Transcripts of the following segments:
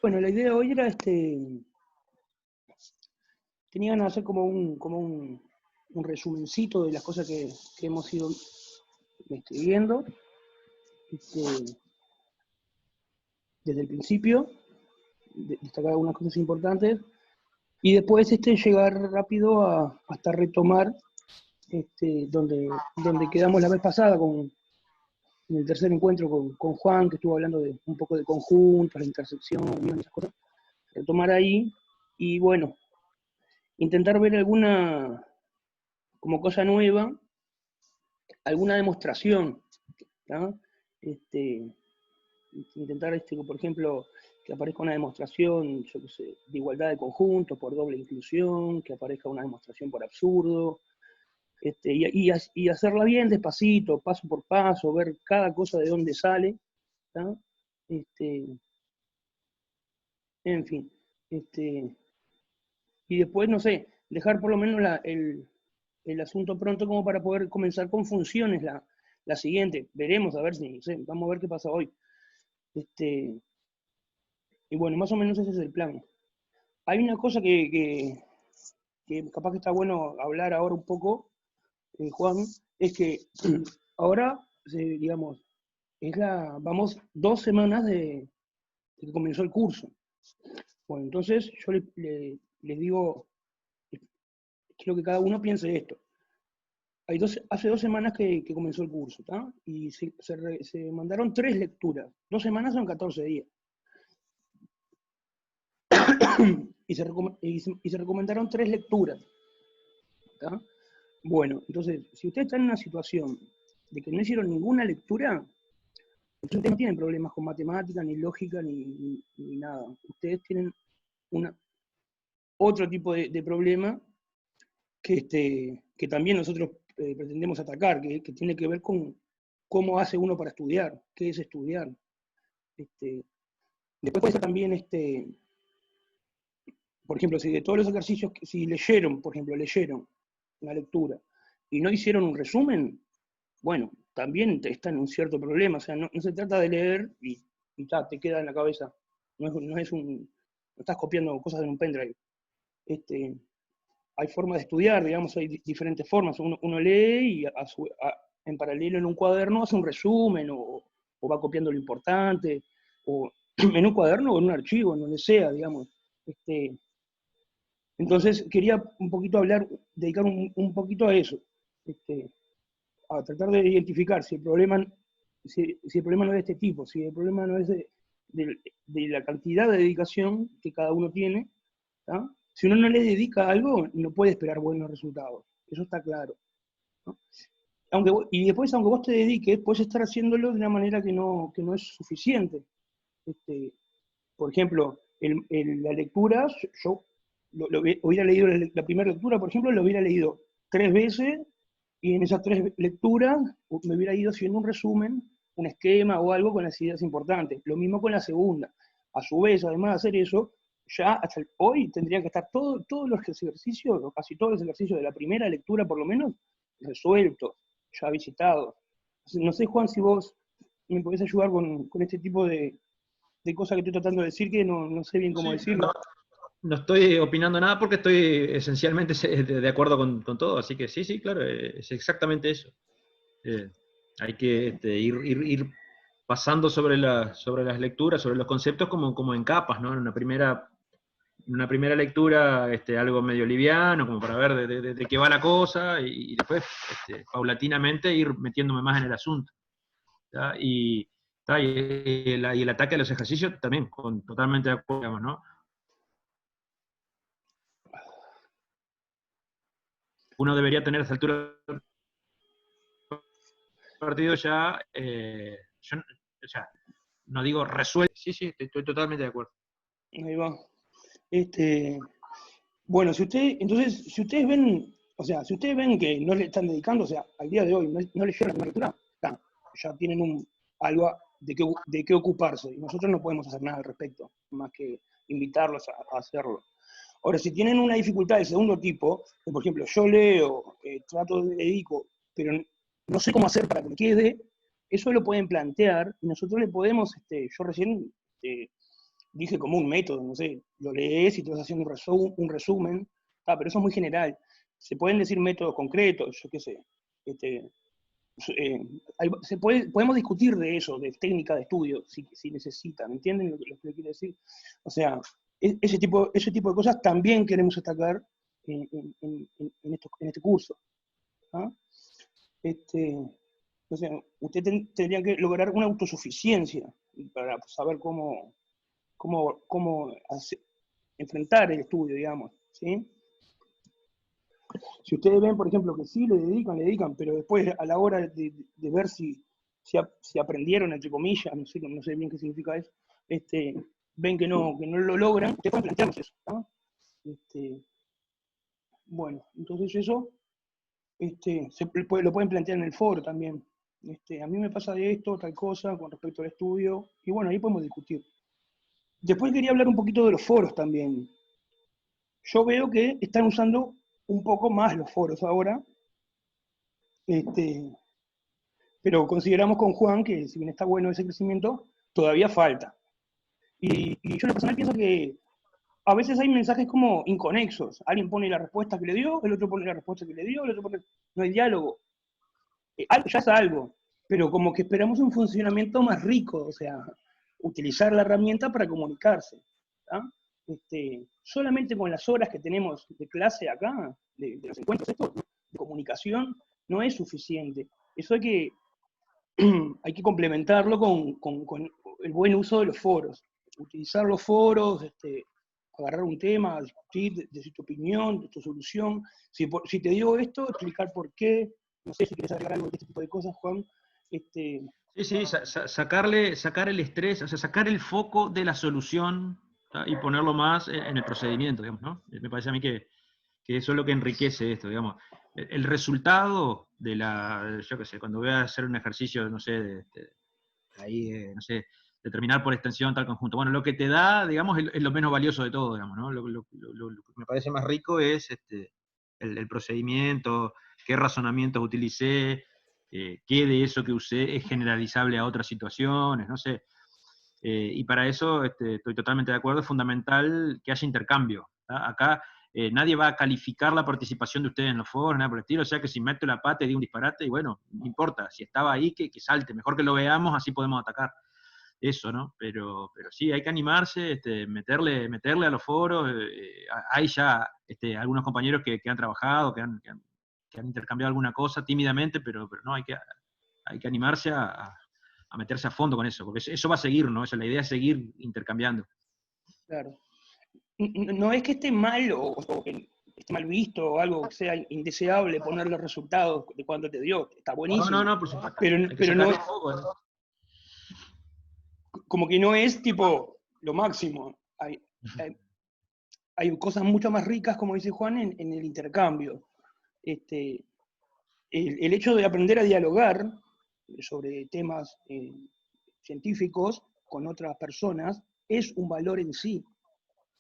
Bueno, la idea hoy era tenía ganas de hacer un resumencito de las cosas que hemos ido viendo este, desde el principio, destacar algunas cosas importantes, y después llegar rápido hasta retomar donde quedamos la vez pasada en el tercer encuentro con Juan, que estuvo hablando de un poco de conjuntos, la intersección, unión, esas cosas. Retomar ahí, y bueno, intentar ver alguna como cosa nueva, alguna demostración, ¿tá? Intentar, por ejemplo, que aparezca una demostración, yo qué sé, de igualdad de conjuntos por doble inclusión, que aparezca una demostración por absurdo, y hacerla bien despacito, paso por paso, ver cada cosa de dónde sale, ¿tá? En fin, y después, no sé, dejar por lo menos el asunto pronto como para poder comenzar con funciones la siguiente. Veremos, a ver si, no sé, vamos a ver qué pasa hoy. Y bueno, más o menos ese es el plan. Hay una cosa que capaz que está bueno hablar ahora un poco, Juan, es que ahora, digamos, vamos 2 semanas de que comenzó el curso. Bueno, entonces yo les digo, quiero que cada uno piense esto. Hace 2 semanas que comenzó el curso, ¿tá? Y se mandaron 3 lecturas. 2 semanas son 14 días. y se recomendaron 3 lecturas, ¿tá? Bueno, entonces, si ustedes están en una situación de que no hicieron ninguna lectura, ustedes no tienen problemas con matemática, ni lógica, ni nada. Ustedes tienen otro tipo de problema que también nosotros pretendemos atacar, que tiene que ver con cómo hace uno para estudiar, qué es estudiar. Después puede ser también, por ejemplo, si de todos los ejercicios, si leyeron, por ejemplo, leyeron una lectura y no hicieron un resumen, bueno, también están en un cierto problema. O sea, no se trata de leer y te queda en la cabeza. No estás copiando cosas en un pendrive. Hay formas de estudiar, digamos, hay diferentes formas. Uno lee y en paralelo en un cuaderno hace un resumen o va copiando lo importante, o en un cuaderno o en un archivo, en donde sea, digamos. Entonces quería un poquito dedicar un poquito a eso, a tratar de identificar si el problema no es de este tipo, si el problema no es de la cantidad de dedicación que cada uno tiene, ¿tá? Si uno no le dedica algo, no puede esperar buenos resultados, eso está claro, ¿no? Y después, aunque vos te dediques, puedes estar haciéndolo de una manera que no es suficiente. Por ejemplo, la lectura, yo hubiera leído la primera lectura, por ejemplo, lo hubiera leído 3 veces, y en esas 3 lecturas me hubiera ido haciendo un resumen, un esquema o algo con las ideas importantes. Lo mismo con la segunda. A su vez, además de hacer eso, ya hasta hoy tendría que estar todos los ejercicios, o casi todos los ejercicios de la primera lectura por lo menos, resueltos, ya visitados. No sé, Juan, si vos me podés ayudar con este tipo de cosas que estoy tratando de decir, que no sé bien cómo Sí, decirlo. no estoy opinando nada porque estoy esencialmente de acuerdo con todo, así que sí, claro, es exactamente eso. Hay que ir pasando sobre las lecturas, sobre los conceptos como en capas, ¿no? En una primera lectura, algo medio liviano, como para ver de qué va la cosa, y después, paulatinamente, ir metiéndome más en el asunto, ¿tá? Y el ataque a los ejercicios también, totalmente de acuerdo, digamos, ¿no? Uno debería tener a esta altura del partido ya, o sea, no digo resuelto. Sí, estoy totalmente de acuerdo. Ahí va. Bueno, entonces, si ustedes ven, o sea, si ustedes ven que no le están dedicando, o sea, al día de hoy no leyeron la lectura, ya tienen algo de qué ocuparse, y nosotros no podemos hacer nada al respecto, más que invitarlos a hacerlo. Ahora, si tienen una dificultad de segundo tipo, que por ejemplo, yo leo, dedico, pero no sé cómo hacer para que me quede, eso lo pueden plantear, y nosotros le podemos, yo recién dije como un método, no sé, lo lees y te vas haciendo un resumen, pero eso es muy general. Se pueden decir métodos concretos, yo qué sé. Este, podemos discutir de eso, de técnica de estudio, si necesitan, ¿entienden lo que quiero decir? O sea, ese tipo de cosas también queremos destacar en este curso. ¿Ah? O sea, usted tendría que lograr una autosuficiencia para saber cómo enfrentar el estudio, digamos, ¿sí? Si ustedes ven, por ejemplo, que sí le dedican, pero después a la hora de ver si aprendieron, entre comillas, no sé bien qué significa eso, ven que no lo logran, ustedes pueden plantearnos eso. ¿No? Bueno, entonces eso lo pueden plantear en el foro también. A mí me pasa de esto, tal cosa, con respecto al estudio, y bueno, ahí podemos discutir. Después quería hablar un poquito de los foros también. Yo veo que están usando un poco más los foros ahora, pero consideramos con Juan que si bien está bueno ese crecimiento, todavía falta. Y yo en lo personal pienso que a veces hay mensajes como inconexos. Alguien pone la respuesta que le dio, el otro pone la respuesta que le dio, el otro pone... No hay diálogo. Ya es algo, pero como que esperamos un funcionamiento más rico, o sea, utilizar la herramienta para comunicarse. Solamente con las horas que tenemos de clase acá, de los encuentros estos, de comunicación, no es suficiente. Eso hay que complementarlo con el buen uso de los foros. Utilizar los foros, agarrar un tema, discutir, decir tu opinión, de tu solución. Si te digo esto, explicar por qué. No sé si quieres agregar algo de este tipo de cosas, Juan. Sí, sacar el estrés, o sea, sacar el foco de la solución, ¿tá? Y ponerlo más en el procedimiento, digamos, ¿no? Me parece a mí que eso es lo que enriquece esto, digamos. El resultado de yo qué sé, cuando voy a hacer un ejercicio, no sé, no sé, determinar por extensión tal conjunto. Bueno, lo que te da, digamos, es lo menos valioso de todo, digamos, ¿no? Lo que me parece más rico es el procedimiento, qué razonamientos utilicé, qué de eso que usé es generalizable a otras situaciones, no sé. Y para eso estoy totalmente de acuerdo, es fundamental que haya intercambio. ¿Tá? Acá nadie va a calificar la participación de ustedes en los foros, nada por el estilo, o sea que si meto la pata y digo un disparate, y bueno, no importa, si estaba ahí, que salte, mejor que lo veamos, así podemos atacar. Eso, ¿no? Pero sí, hay que animarse, meterle a los foros. Hay ya algunos compañeros que han trabajado, que han intercambiado alguna cosa tímidamente, pero no, hay que animarse a meterse a fondo con eso, porque eso va a seguir, ¿no? La idea es seguir intercambiando. Claro. No es que esté mal o que esté mal visto o algo que sea indeseable poner los resultados de cuánto te dio. Está buenísimo. No, por supuesto. Pero no, como que no es tipo lo máximo. Hay cosas mucho más ricas, como dice Juan, en el intercambio. El hecho de aprender a dialogar sobre temas científicos con otras personas es un valor en sí.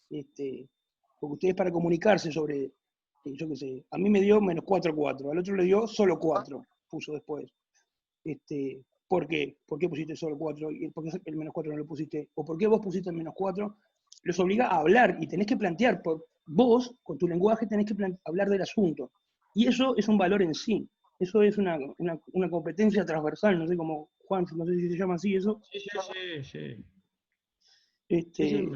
Porque ustedes para comunicarse sobre, yo qué sé, a mí me dio -4,4, al otro le dio solo 4, puso después. ¿Por qué? ¿Por qué pusiste solo 4? ¿Y por qué el -4 no lo pusiste? ¿O por qué vos pusiste el -4? Los obliga a hablar y tenés que plantear, vos, con tu lenguaje, tenés que hablar del asunto. Y eso es un valor en sí. Eso es una competencia transversal, no sé cómo, Juan, no sé si se llama así eso. Sí. Sí.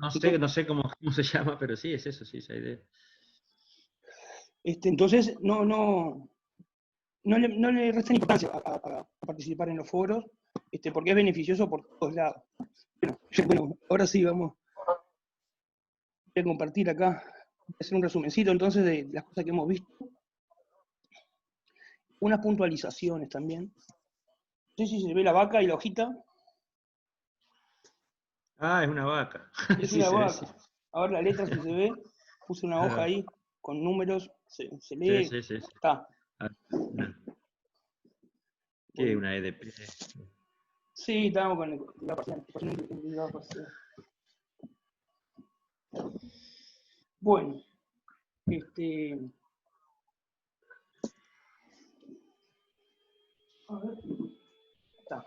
No sé cómo se llama, pero sí, es eso, sí, esa idea. Entonces, no le resten importancia a participar en los foros, porque es beneficioso por todos lados. Bueno, ahora sí, vamos a compartir acá, voy a hacer un resumencito entonces de las cosas que hemos visto. Unas puntualizaciones también. No sé si se ve la vaca y la hojita. Ah, es una vaca. Es Sí, una se ve, vaca. sí. A ver la letra si se ve. Puse una hoja ahí con números, se lee. Sí. Está. ¿Qué es Bueno. una EDP? Sí, estamos con la parcial. Bueno, a ver. Está.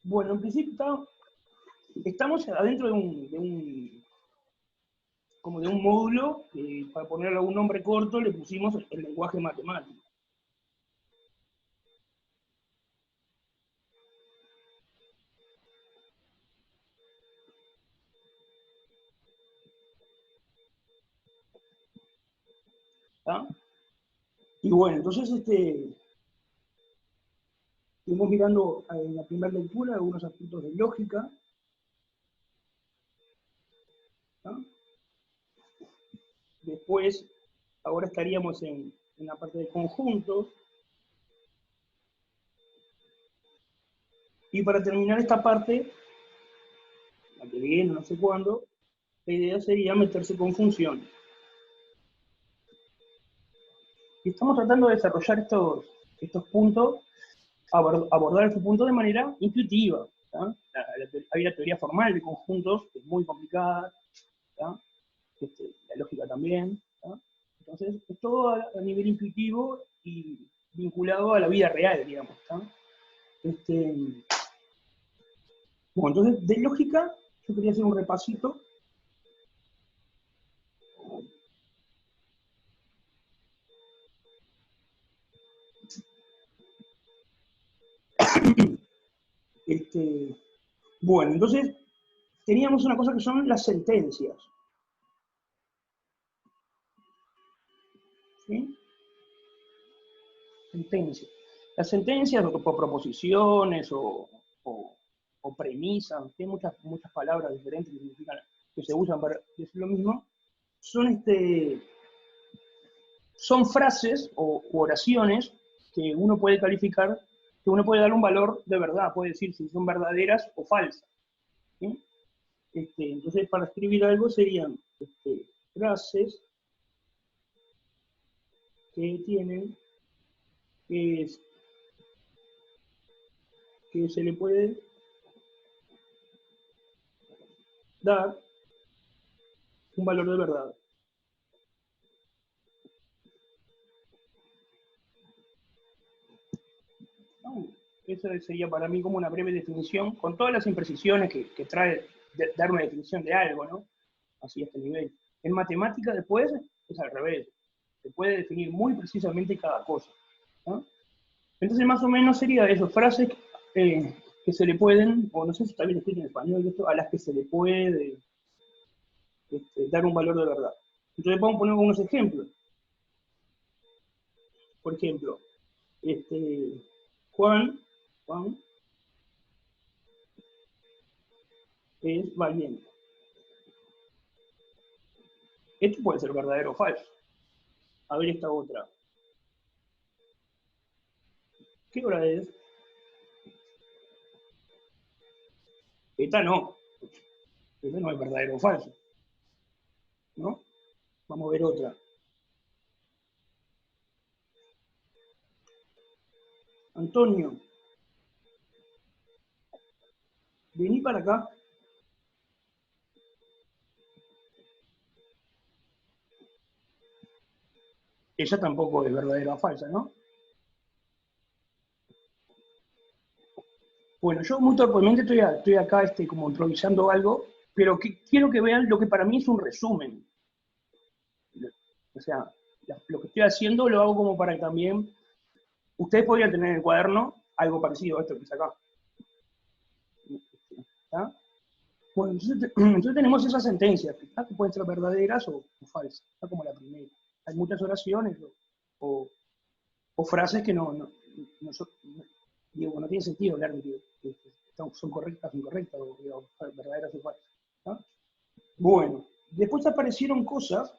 Bueno, en principio está estamos adentro como de un módulo, para ponerle un nombre corto, le pusimos el lenguaje matemático. ¿Ah? Y bueno, entonces estuvimos mirando en la primera lectura algunos aspectos de lógica. ¿Ah? Después, ahora estaríamos en la parte de conjuntos. Y para terminar esta parte, la que viene, no sé cuándo, la idea sería meterse con funciones. Y estamos tratando de desarrollar estos puntos, abordar estos puntos de manera intuitiva. Hay la teoría formal de conjuntos, que es muy complicada, la lógica también. ¿tá? Entonces, es todo a nivel intuitivo y vinculado a la vida real, digamos. ¿tá? Bueno, entonces, de lógica, yo quería hacer un repasito. Bueno, entonces, teníamos una cosa que son las sentencias. ¿Sí? Sentencias. Las sentencias, o proposiciones, o premisas, hay muchas palabras diferentes que significan, que se usan para decir lo mismo, son frases o oraciones que uno puede calificar, que uno puede dar un valor de verdad, puede decir si son verdaderas o falsas. ¿sí? Entonces, para escribir algo serían frases que tienen, que se le puede dar un valor de verdad. Esa sería para mí como una breve definición, con todas las imprecisiones que trae dar una definición de algo, ¿no? Así a este nivel. En matemática después es al revés. Se puede definir muy precisamente cada cosa. ¿no? Entonces más o menos sería eso, frases que se le pueden, o no sé si está bien escrito en español esto, a las que se le puede dar un valor de verdad. Entonces vamos a poner unos ejemplos. Por ejemplo, Juan es valiente. Esto puede ser verdadero o falso. A ver esta otra. ¿Qué hora es? Esta no. Esta no es verdadero o falso. ¿No? Vamos a ver otra. Antonio, vení para acá. Ella tampoco es verdadera o falsa, ¿no? Bueno, yo muy torpemente estoy acá como improvisando algo, pero quiero que vean lo que para mí es un resumen. O sea, lo que estoy haciendo lo hago como para que también ustedes podrían tener en el cuaderno algo parecido a esto que está acá. ¿Está? Bueno, entonces tenemos esas sentencias, que pueden ser verdaderas o falsas, está como la primera. Hay muchas oraciones o frases que digo, no tiene sentido hablar de que son correctas o incorrectas, o digamos, verdaderas o falsas. ¿no? Bueno, después aparecieron cosas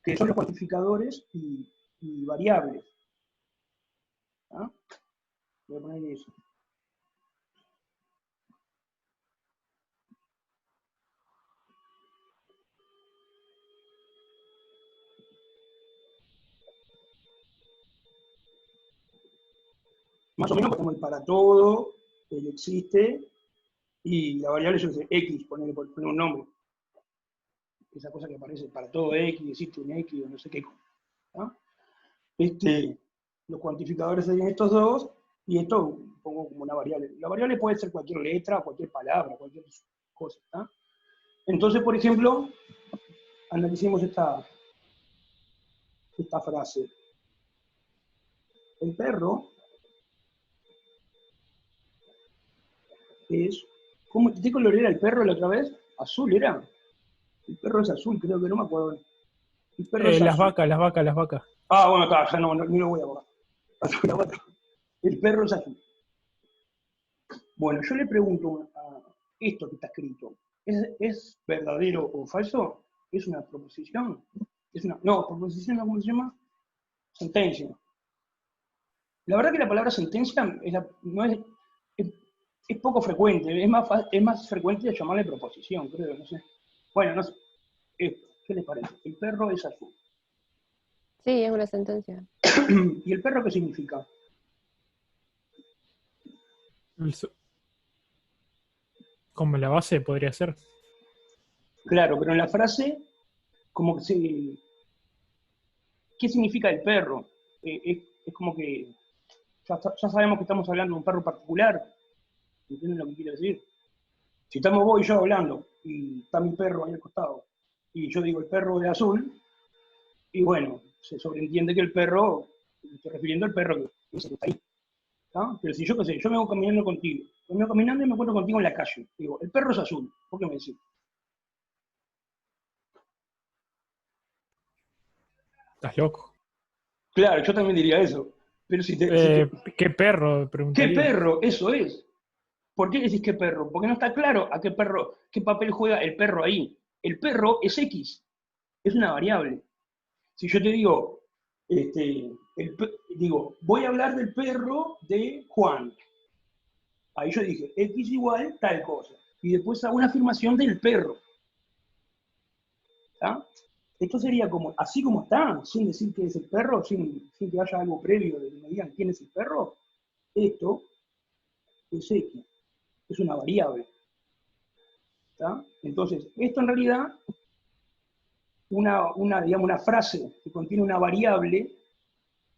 que son los cuantificadores y variables. ¿no? Voy a poner eso. Más o menos ponemos el para todo, el existe, y la variable yo sé, X, poner un nombre. Esa cosa que aparece para todo X, existe un X o no sé qué. ¿no? Los cuantificadores serían estos dos, y esto pongo como una variable. La variable puede ser cualquier letra, cualquier palabra, cualquier cosa, ¿está? Entonces, por ejemplo, analicemos esta frase. El perro es... ¿Qué color era el perro la otra vez? ¿Azul era? El perro es azul, creo que no me acuerdo. El perro es Las azul. vacas, las vacas, las vacas. Ah, bueno, está, ya no, ni lo voy a borrar. El perro es azul. Bueno, yo le pregunto a esto que está escrito, ¿es verdadero o falso? ¿Es una proposición? No, proposición, ¿cómo se llama? Sentencia. La verdad que la palabra sentencia es poco frecuente, es más frecuente llamarle proposición, creo, no sé. Bueno, no sé. ¿Qué les parece? El perro es azul. Sí, es una sentencia. ¿Y el perro qué significa? Como la base podría ser. Claro, pero en la frase, como que ¿qué significa el perro? Es como que ya sabemos que estamos hablando de un perro particular. ¿Entienden lo que quiero decir? Si estamos vos y yo hablando, y está mi perro ahí al costado, y yo digo el perro de azul, y bueno, se sobreentiende que el perro, me estoy refiriendo al perro que está ahí. ¿Tá? Pero si yo qué sé, yo me voy caminando contigo, me voy caminando y me encuentro contigo en la calle, digo, el perro es azul, ¿por qué me decís? ¿Estás loco? Claro, yo también diría eso. Pero ¿Qué perro? ¿qué Preguntaría. perro? Eso es. ¿Por qué decís qué perro? Porque no está claro a qué papel juega el perro ahí. El perro es X, es una variable. Si yo te digo, digo, voy a hablar del perro de Juan. Ahí yo dije, X igual tal cosa. Y después hago una afirmación del perro. ¿Está? Esto sería como, así como está, sin decir que es el perro, sin que haya algo previo de que me digan quién es el perro. Esto es X, es una variable. ¿Está? Entonces, esto en realidad, digamos, una frase que contiene una variable,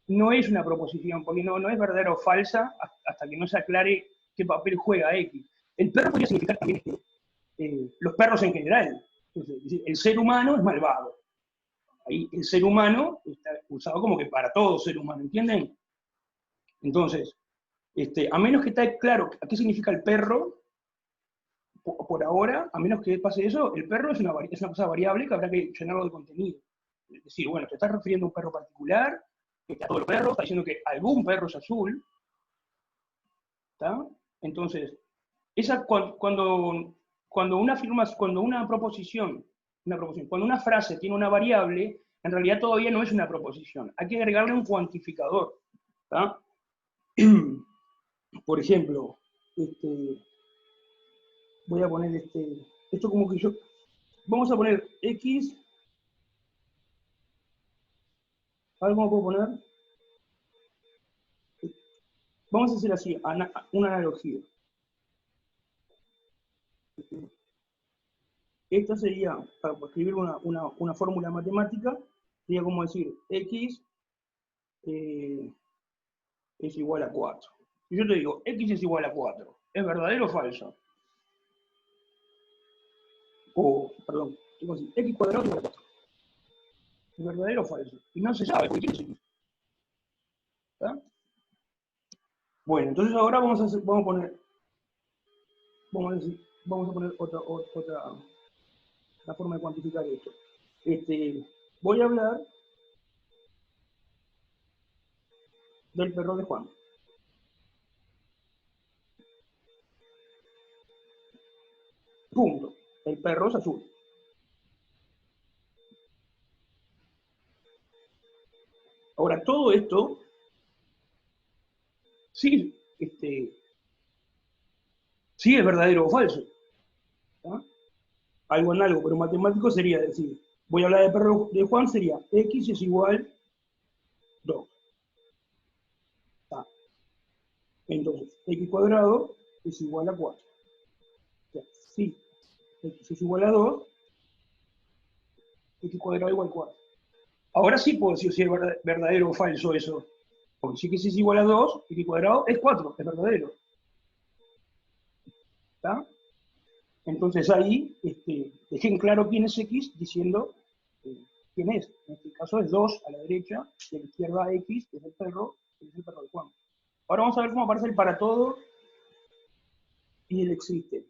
no es una proposición, porque no es verdadera o falsa hasta que no se aclare qué papel juega X. El perro podría significar también los perros en general. Entonces, es decir, el ser humano es malvado. Ahí el ser humano está usado como que para todo ser humano, ¿entienden? Entonces, a menos que esté claro a qué significa el perro, por ahora, a menos que pase eso, el perro es una cosa variable que habrá que llenarlo de contenido. Es decir, bueno, te estás refiriendo a un perro particular, que a todos los perros, está diciendo que algún perro es azul, ¿está? Entonces, cuando una proposición, cuando una frase tiene una variable, en realidad todavía no es una proposición, hay que agregarle un cuantificador, ¿está? Por ejemplo, voy a poner esto como que vamos a poner X, ¿cómo puedo poner? Vamos a hacer así, una analogía. Esta sería, para escribir una fórmula matemática, sería como decir, X es igual a 4. Si yo te digo, X es igual a 4, ¿es verdadero o falso? Perdón, tengo que decir, X cuadrado es igual a 4. ¿Es verdadero o falso? Y no se sabe, ¿por qué quiere decir? ¿Está? Bueno, entonces ahora vamos a poner otra la forma de cuantificar esto. Voy a hablar del perro de Juan. Punto. El perro es azul. Ahora, todo esto, sí, sí es verdadero o falso. ¿Tá? Algo en algo, pero matemático sería decir, voy a hablar del perro de Juan, sería X es igual 2. ¿Tá? Entonces, X cuadrado es igual a 4. O sea, sí, X es igual a 2, X cuadrado igual a 4. Ahora sí puedo decir si es verdadero o falso eso. Porque si x es igual a 2, x cuadrado es 4, es verdadero. ¿Está? Entonces ahí dejé en claro quién es x diciendo quién es. En este caso es 2 a la derecha, y a la izquierda x, que es el perro de Juan. Ahora vamos a ver cómo aparece el para todo y el existe.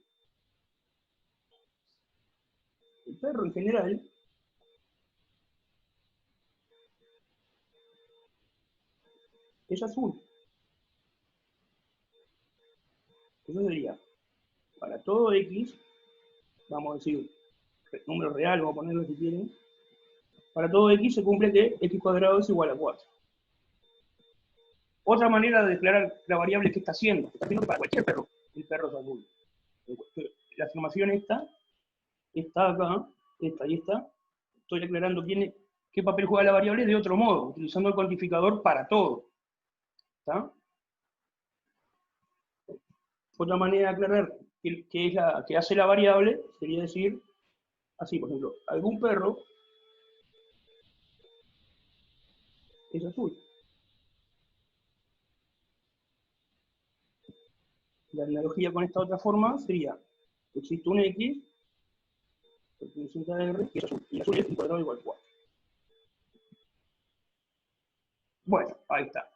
El perro en general es azul. Eso sería, para todo x, vamos a decir, número real, vamos a ponerlo si quieren, para todo x se cumple que x cuadrado es igual a 4. Otra manera de declarar la variable que está haciendo que para cualquier perro, el perro es azul. La afirmación esta está acá, esta y esta, estoy aclarando qué papel juega la variable de otro modo, utilizando el cuantificador para todo. ¿Está? Otra manera de aclarar que es la que hace la variable sería decir, así, por ejemplo, algún perro es azul. La analogía con esta otra forma sería, existe un x, perteneciente a R, que es azul, y azul es un cuadrado igual a 4. Bueno, ahí está.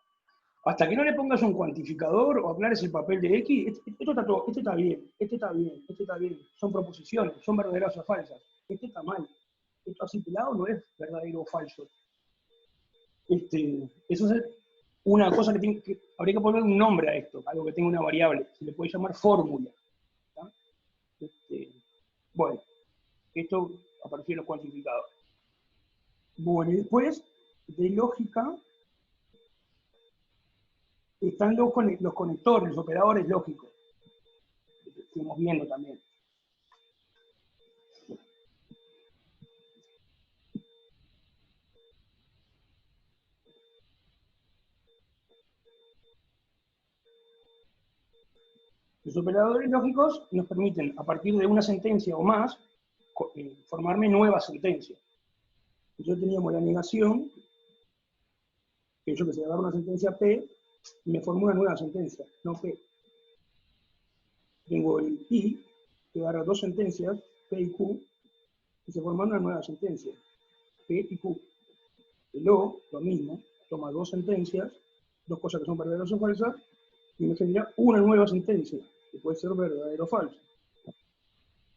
Hasta que no le pongas un cuantificador o aclares el papel de x, esto está todo, este está bien, este está bien, este está bien. Son proposiciones, son verdaderas o falsas. Este está mal. Esto así pelado no es verdadero o falso. Eso es una cosa que habría que poner un nombre a esto, algo que tenga una variable. Se le puede llamar fórmula. Bueno, esto apareció en los cuantificadores. Bueno, y después de lógica están los conectores, los operadores lógicos, que estuvimos viendo también. Los operadores lógicos nos permiten, a partir de una sentencia o más, formarme nuevas sentencias. Yo teníamos la negación, que yo que se agarra una sentencia P, y me formó una nueva sentencia, no P. Tengo el I, que agarra dos sentencias, P y Q, y se forma una nueva sentencia, P y Q. El O, lo mismo, toma dos sentencias, dos cosas que son verdaderas o falsas, y me genera una nueva sentencia, que puede ser verdadero o falso.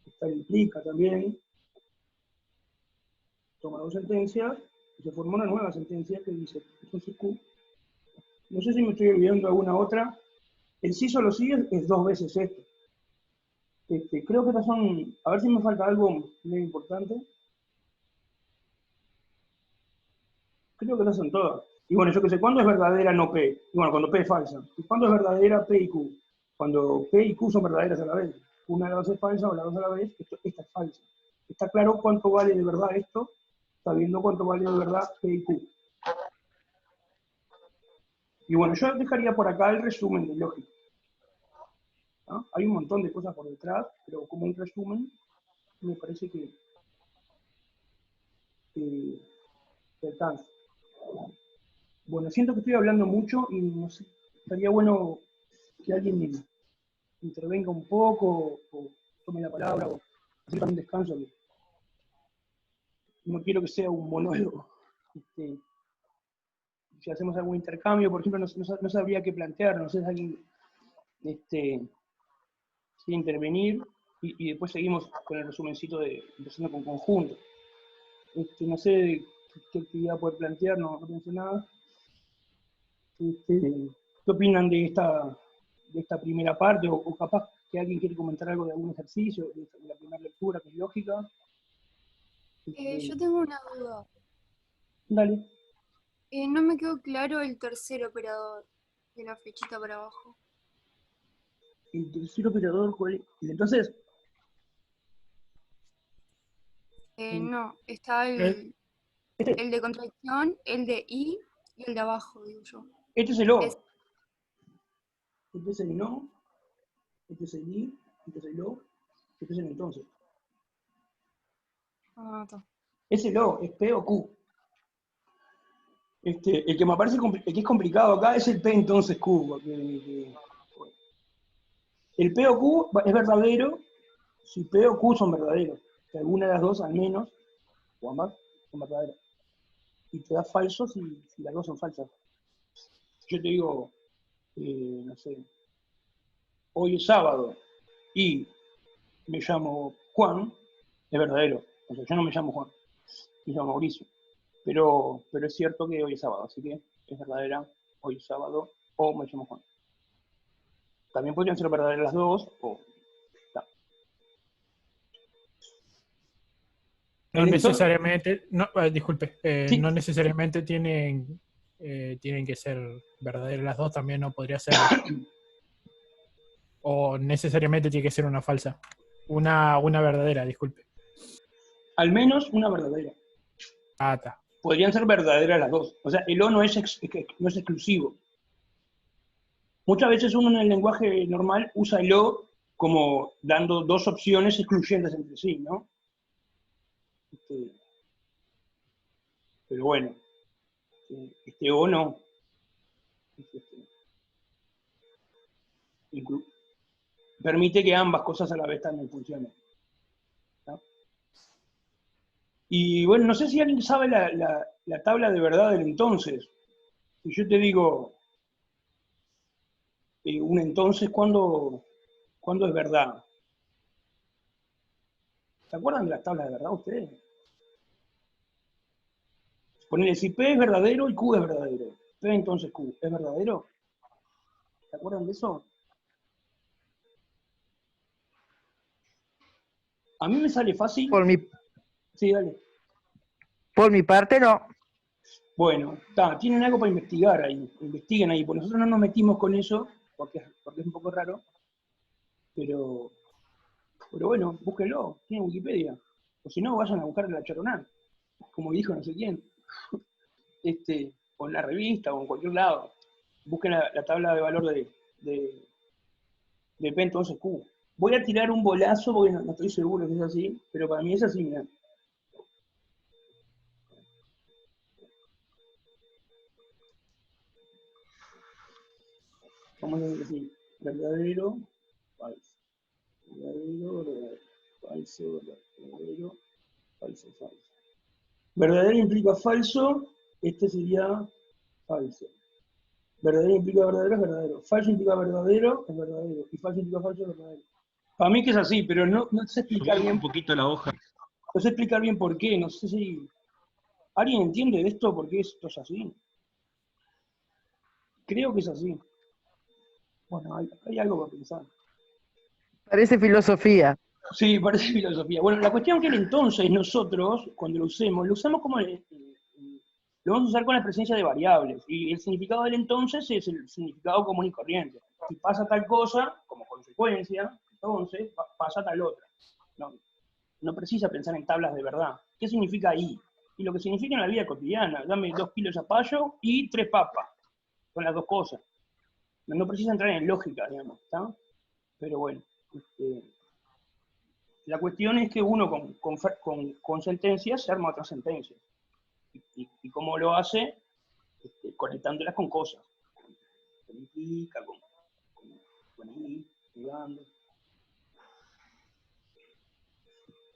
Esta implica también, toma dos sentencias, y se forma una nueva sentencia que dice, entonces Q. No sé si me estoy olvidando alguna otra. El sí solo sí es dos veces esto. Creo que estas son, a ver si me falta algo muy importante. Creo que no son todas. Y bueno, yo que sé, ¿cuándo es verdadera no P? Y bueno, cuando P es falsa. ¿Y cuándo es verdadera P y Q? Cuando P y Q son verdaderas a la vez. Una de las dos es falsa o la dos a la vez, esta es falsa. Está claro cuánto vale de verdad esto, sabiendo cuánto vale de verdad P y Q. Y bueno, yo dejaría por acá el resumen de lógica. ¿No? Hay un montón de cosas por detrás, pero como un resumen, me parece que alcanza. Bueno, siento que estoy hablando mucho y no sé, estaría bueno que alguien intervenga un poco, o tome la palabra, o hacer un descanso. No quiero que sea un monólogo. Si hacemos algún intercambio, por ejemplo, no sabría qué plantear, no sé si alguien quiere intervenir, y después seguimos con el resumencito empezando con conjunto. No sé qué actividad poder plantear, no pensé nada. ¿Qué opinan de esta primera parte? O capaz que alguien quiere comentar algo de algún ejercicio, de la primera lectura, que es lógica. Yo tengo una duda. Dale. No me quedó claro el tercer operador de la flechita para abajo. El tercer operador, ¿cuál es? Entonces, No, está el de contracción, el de I y el de abajo, digo yo. este es el O. Es- Este es el no, este es el I, este es el O, este es el entonces. Ah, está. Es el O, es P o Q. El que me parece el que es complicado acá es el P entonces Q. Bueno. El P o Q es verdadero si P o Q son verdaderos. Si alguna de las dos, al menos, o ambas, son verdaderas. Y te da falso si las dos son falsas. Yo te digo, no sé, hoy es sábado y me llamo Juan, es verdadero. O sea, yo no me llamo Juan, me llamo Mauricio. Pero es cierto que hoy es sábado, así que es verdadera, hoy es sábado, o me llamo Juan. También podrían ser verdaderas las dos, o... No necesariamente, no, disculpe, Sí. no necesariamente tienen que ser verdaderas las dos, también no podría ser, o necesariamente tiene que ser una falsa, una verdadera, disculpe. Al menos una verdadera. Ah, está. Podrían ser verdaderas las dos. O sea, el O no es exclusivo. Muchas veces uno en el lenguaje normal usa el O como dando dos opciones excluyentes entre sí, ¿no? Pero bueno, este O no. Permite que ambas cosas a la vez también funcionen. ¿No? Y bueno, no sé si alguien sabe la tabla de verdad del entonces. Si yo te digo un entonces, ¿cuándo es verdad? ¿Se acuerdan de las tablas de verdad ustedes? Ponele, si P es verdadero y Q es verdadero. P entonces Q, ¿es verdadero? ¿Se acuerdan de eso? A mí me sale fácil. Sí, dale. Por mi parte, no. Bueno, tienen algo para investigar ahí. Investiguen ahí, porque nosotros no nos metimos con eso, porque es un poco raro. Pero bueno, búsquenlo, tienen Wikipedia. O si no, vayan a buscar la charonal, como dijo no sé quién. O en la revista o en cualquier lado. Busquen la tabla de valor de P entonces Q. Voy a tirar un bolazo porque no estoy seguro que es así, pero para mí es así, mirá. Vamos a decir verdadero, falso. Verdadero, falso, verdadero, falso, falso. Verdadero implica falso, este sería falso. Verdadero implica verdadero, es verdadero. Falso implica verdadero, es verdadero. Y falso implica falso, es verdadero. Para mí que es así, pero no sé explicar bien. Un poquito la hoja. No sé explicar bien por qué, no sé si... ¿Alguien entiende de esto por qué esto es así? Creo que es así. Bueno, hay algo para pensar. Parece filosofía. Sí, parece filosofía. Bueno, la cuestión es que el entonces nosotros, cuando lo usamos como... lo vamos a usar con la presencia de variables. Y el significado del entonces es el significado común y corriente. Si pasa tal cosa, como consecuencia, entonces pasa tal otra. No precisa pensar en tablas de verdad. ¿Qué significa ahí? Y lo que significa en la vida cotidiana. Dame 2 kilos de zapallo y 3 papas. Son las dos cosas. No precisa entrar en lógica, digamos, ¿está? Pero bueno, la cuestión es que uno con sentencias se arma otra sentencia. ¿Y cómo lo hace? Conectándolas con cosas. Con implica, con ahí, jugando.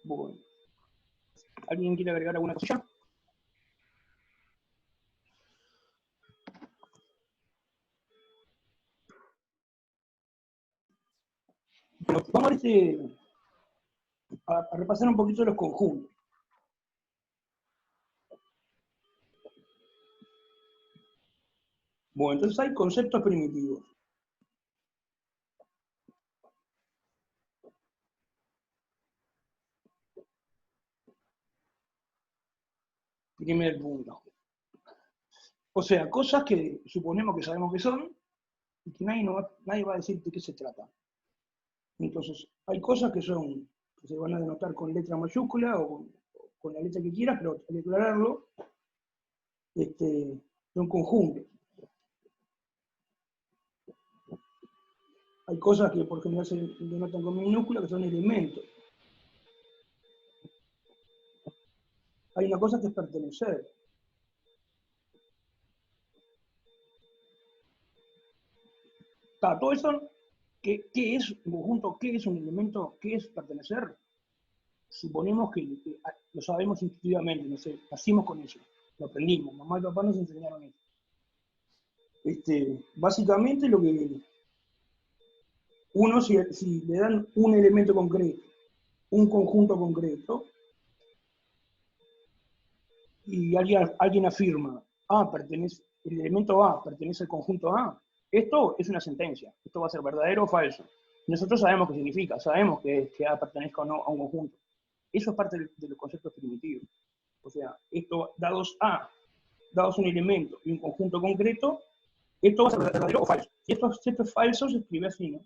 Bueno. ¿Alguien quiere agregar alguna cosilla? Bueno, vamos a repasar un poquito los conjuntos. Bueno, entonces hay conceptos primitivos. Primer punto. O sea, cosas que suponemos que sabemos que son y que nadie va a decir de qué se trata. Entonces, hay cosas que se van a denotar con letra mayúscula o con la letra que quieras, pero hay que aclararlo. Son conjuntos. Hay cosas que por general se denotan con minúscula, que son elementos. Hay una cosa que es pertenecer. todo eso, ¿qué es un conjunto? ¿Qué es un elemento? ¿Qué es pertenecer? Suponemos que lo sabemos intuitivamente, no sé, nacimos con eso, lo aprendimos, mamá y papá nos enseñaron eso. Básicamente lo que uno, si le dan un elemento concreto, un conjunto concreto, y alguien afirma, el elemento A pertenece al conjunto A, esto es una sentencia, esto va a ser verdadero o falso. Nosotros sabemos qué significa, sabemos que A pertenezca o no a un conjunto. Eso es parte de los conceptos primitivos. O sea, dados un elemento y un conjunto concreto, esto va a ser verdadero o falso. Si esto es falso, se escribe así, ¿no?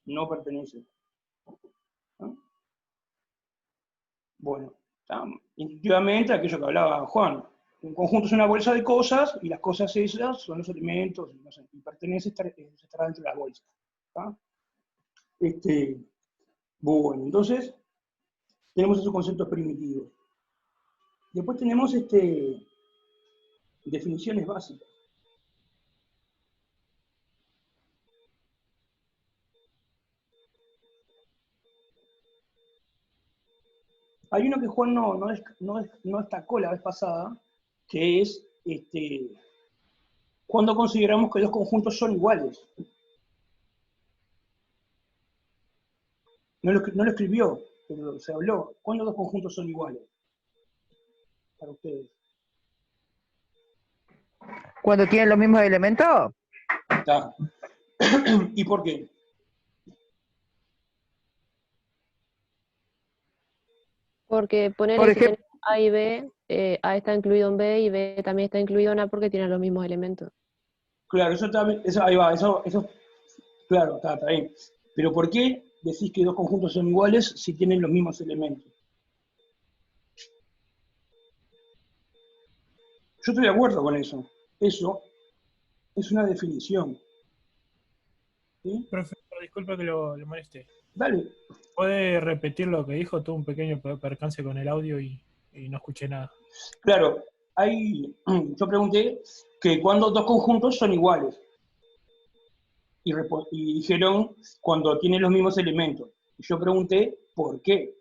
No pertenece. ¿No? Bueno, intuitivamente aquello que hablaba Juan, un conjunto es una bolsa de cosas y las cosas esas son los elementos, no sé, y pertenece estar dentro de la bolsa. ¿Tá? Bueno, entonces tenemos esos conceptos primitivos. Después tenemos definiciones básicas. Hay uno que Juan no destacó la vez pasada, que es cuando consideramos que dos conjuntos son iguales. No lo escribió, pero se habló. ¿Cuándo dos conjuntos son iguales? Para ustedes. Cuando tienen los mismos elementos. Está. ¿Y por qué? Porque Por ponele si ejemplo, tenés A y B, A está incluido en B y B también está incluido en A porque tienen los mismos elementos. Claro, ahí va, eso claro, está bien. Pero ¿por qué decís que dos conjuntos son iguales si tienen los mismos elementos? Yo estoy de acuerdo con eso. Eso es una definición. ¿Sí? Profesor, disculpe que lo moleste. Dale. ¿Puede repetir lo que dijo? Tuve un pequeño percance con el audio y no escuché nada. Claro, yo pregunté que cuando dos conjuntos son iguales. Y dijeron cuando tienen los mismos elementos. Y yo pregunté por qué.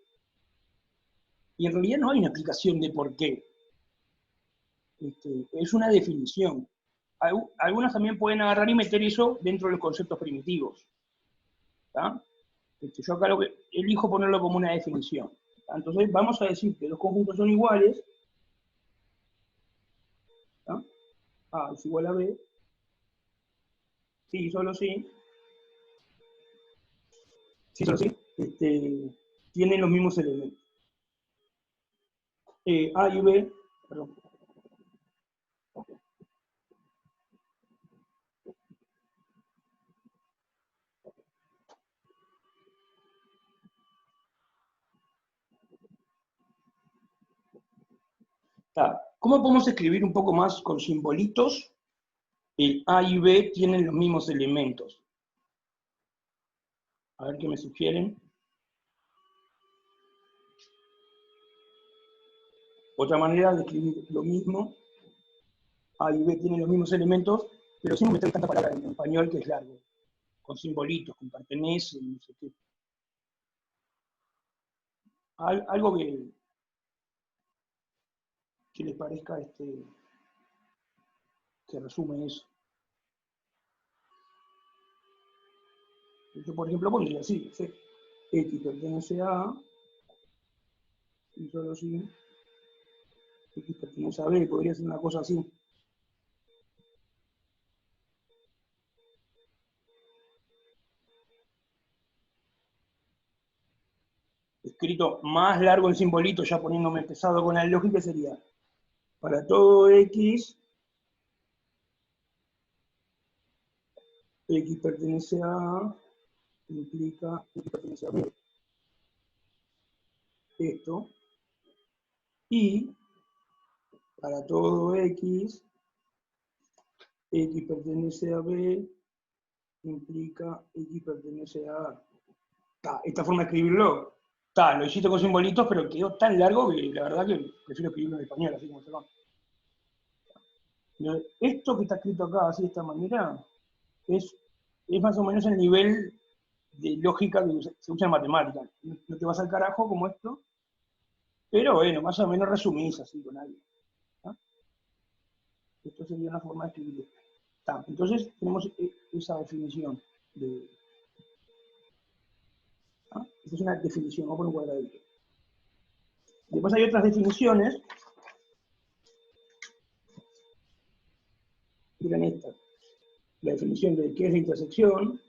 Y en realidad no hay una explicación de por qué. Es una definición. Algunas también pueden agarrar y meter eso dentro de los conceptos primitivos. ¿Tá? Yo acá elijo ponerlo como una definición. ¿Tá? Entonces vamos a decir que dos conjuntos son iguales. ¿Tá? A es igual a B. Sí, solo sí. Sí, solo sí. Tienen los mismos elementos. A y B, perdón. ¿Cómo podemos escribir un poco más con simbolitos? A y B tienen los mismos elementos. A ver qué me sugieren. Otra manera de escribir lo mismo. A y B tienen los mismos elementos, pero sin meter tanta palabra en español que es largo. Con simbolitos, con pertenece, no sé qué. Algo que les parezca que resume eso. Yo, por ejemplo, pondría así, ¿sí? X pertenece a, y solo si X pertenece a B, podría ser una cosa así. Escrito más largo el simbolito, ya poniéndome pesado con la lógica, sería para todo X, X pertenece a, implica X pertenece a B. Esto. Y para todo X, X pertenece a B, implica X pertenece a A. Esta forma de escribirlo, lo hiciste con simbolitos, pero quedó tan largo que la verdad que prefiero escribirlo en español, así como se va. Esto que está escrito acá, así de esta manera, es es más o menos el nivel de lógica que se usa en matemática. No te vas al carajo como esto, pero bueno, más o menos resumís así con algo. ¿Ah? Esto sería una forma de escribirlo. Entonces tenemos esa definición. Esta es una definición, vamos a poner un cuadradito. Después hay otras definiciones, miren esta. La definición de qué es la intersección,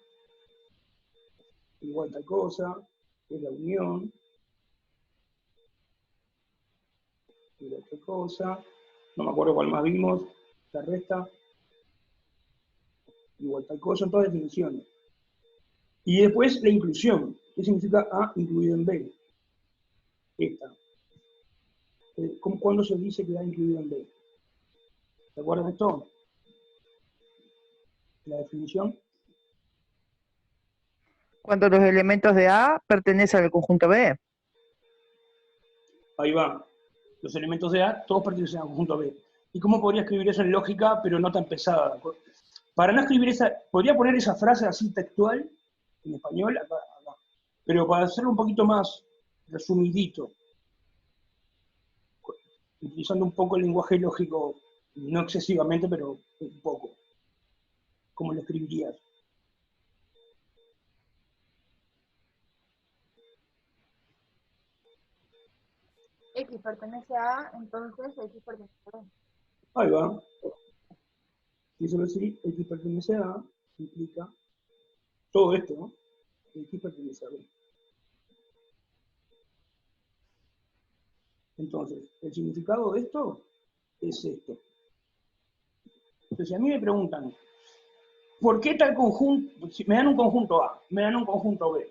igual tal cosa, qué es la unión, igual tal cosa, no me acuerdo cuál más vimos, la resta, igual tal cosa, son todas definiciones. Y después la inclusión, ¿qué significa A incluido en B? Esta. ¿Cuándo se dice que A incluido en B? ¿Se acuerdan de esto? La definición. Cuando los elementos de A pertenecen al conjunto B. Ahí va. Los elementos de A, todos pertenecen al conjunto B. ¿Y cómo podría escribir eso en lógica, pero no tan pesada? Para no escribir esa, podría poner esa frase así textual, en español, acá. Pero para hacerlo un poquito más resumidito, utilizando un poco el lenguaje lógico, no excesivamente, pero un poco. ¿Cómo lo escribirías? X pertenece a A, entonces X pertenece a B. Ahí va. Si solo así, X pertenece a A, implica todo esto, ¿no? X pertenece a B. Entonces, el significado de esto es esto. Entonces, si a mí me preguntan, ¿por qué tal conjunto? Si me dan un conjunto A, me dan un conjunto B,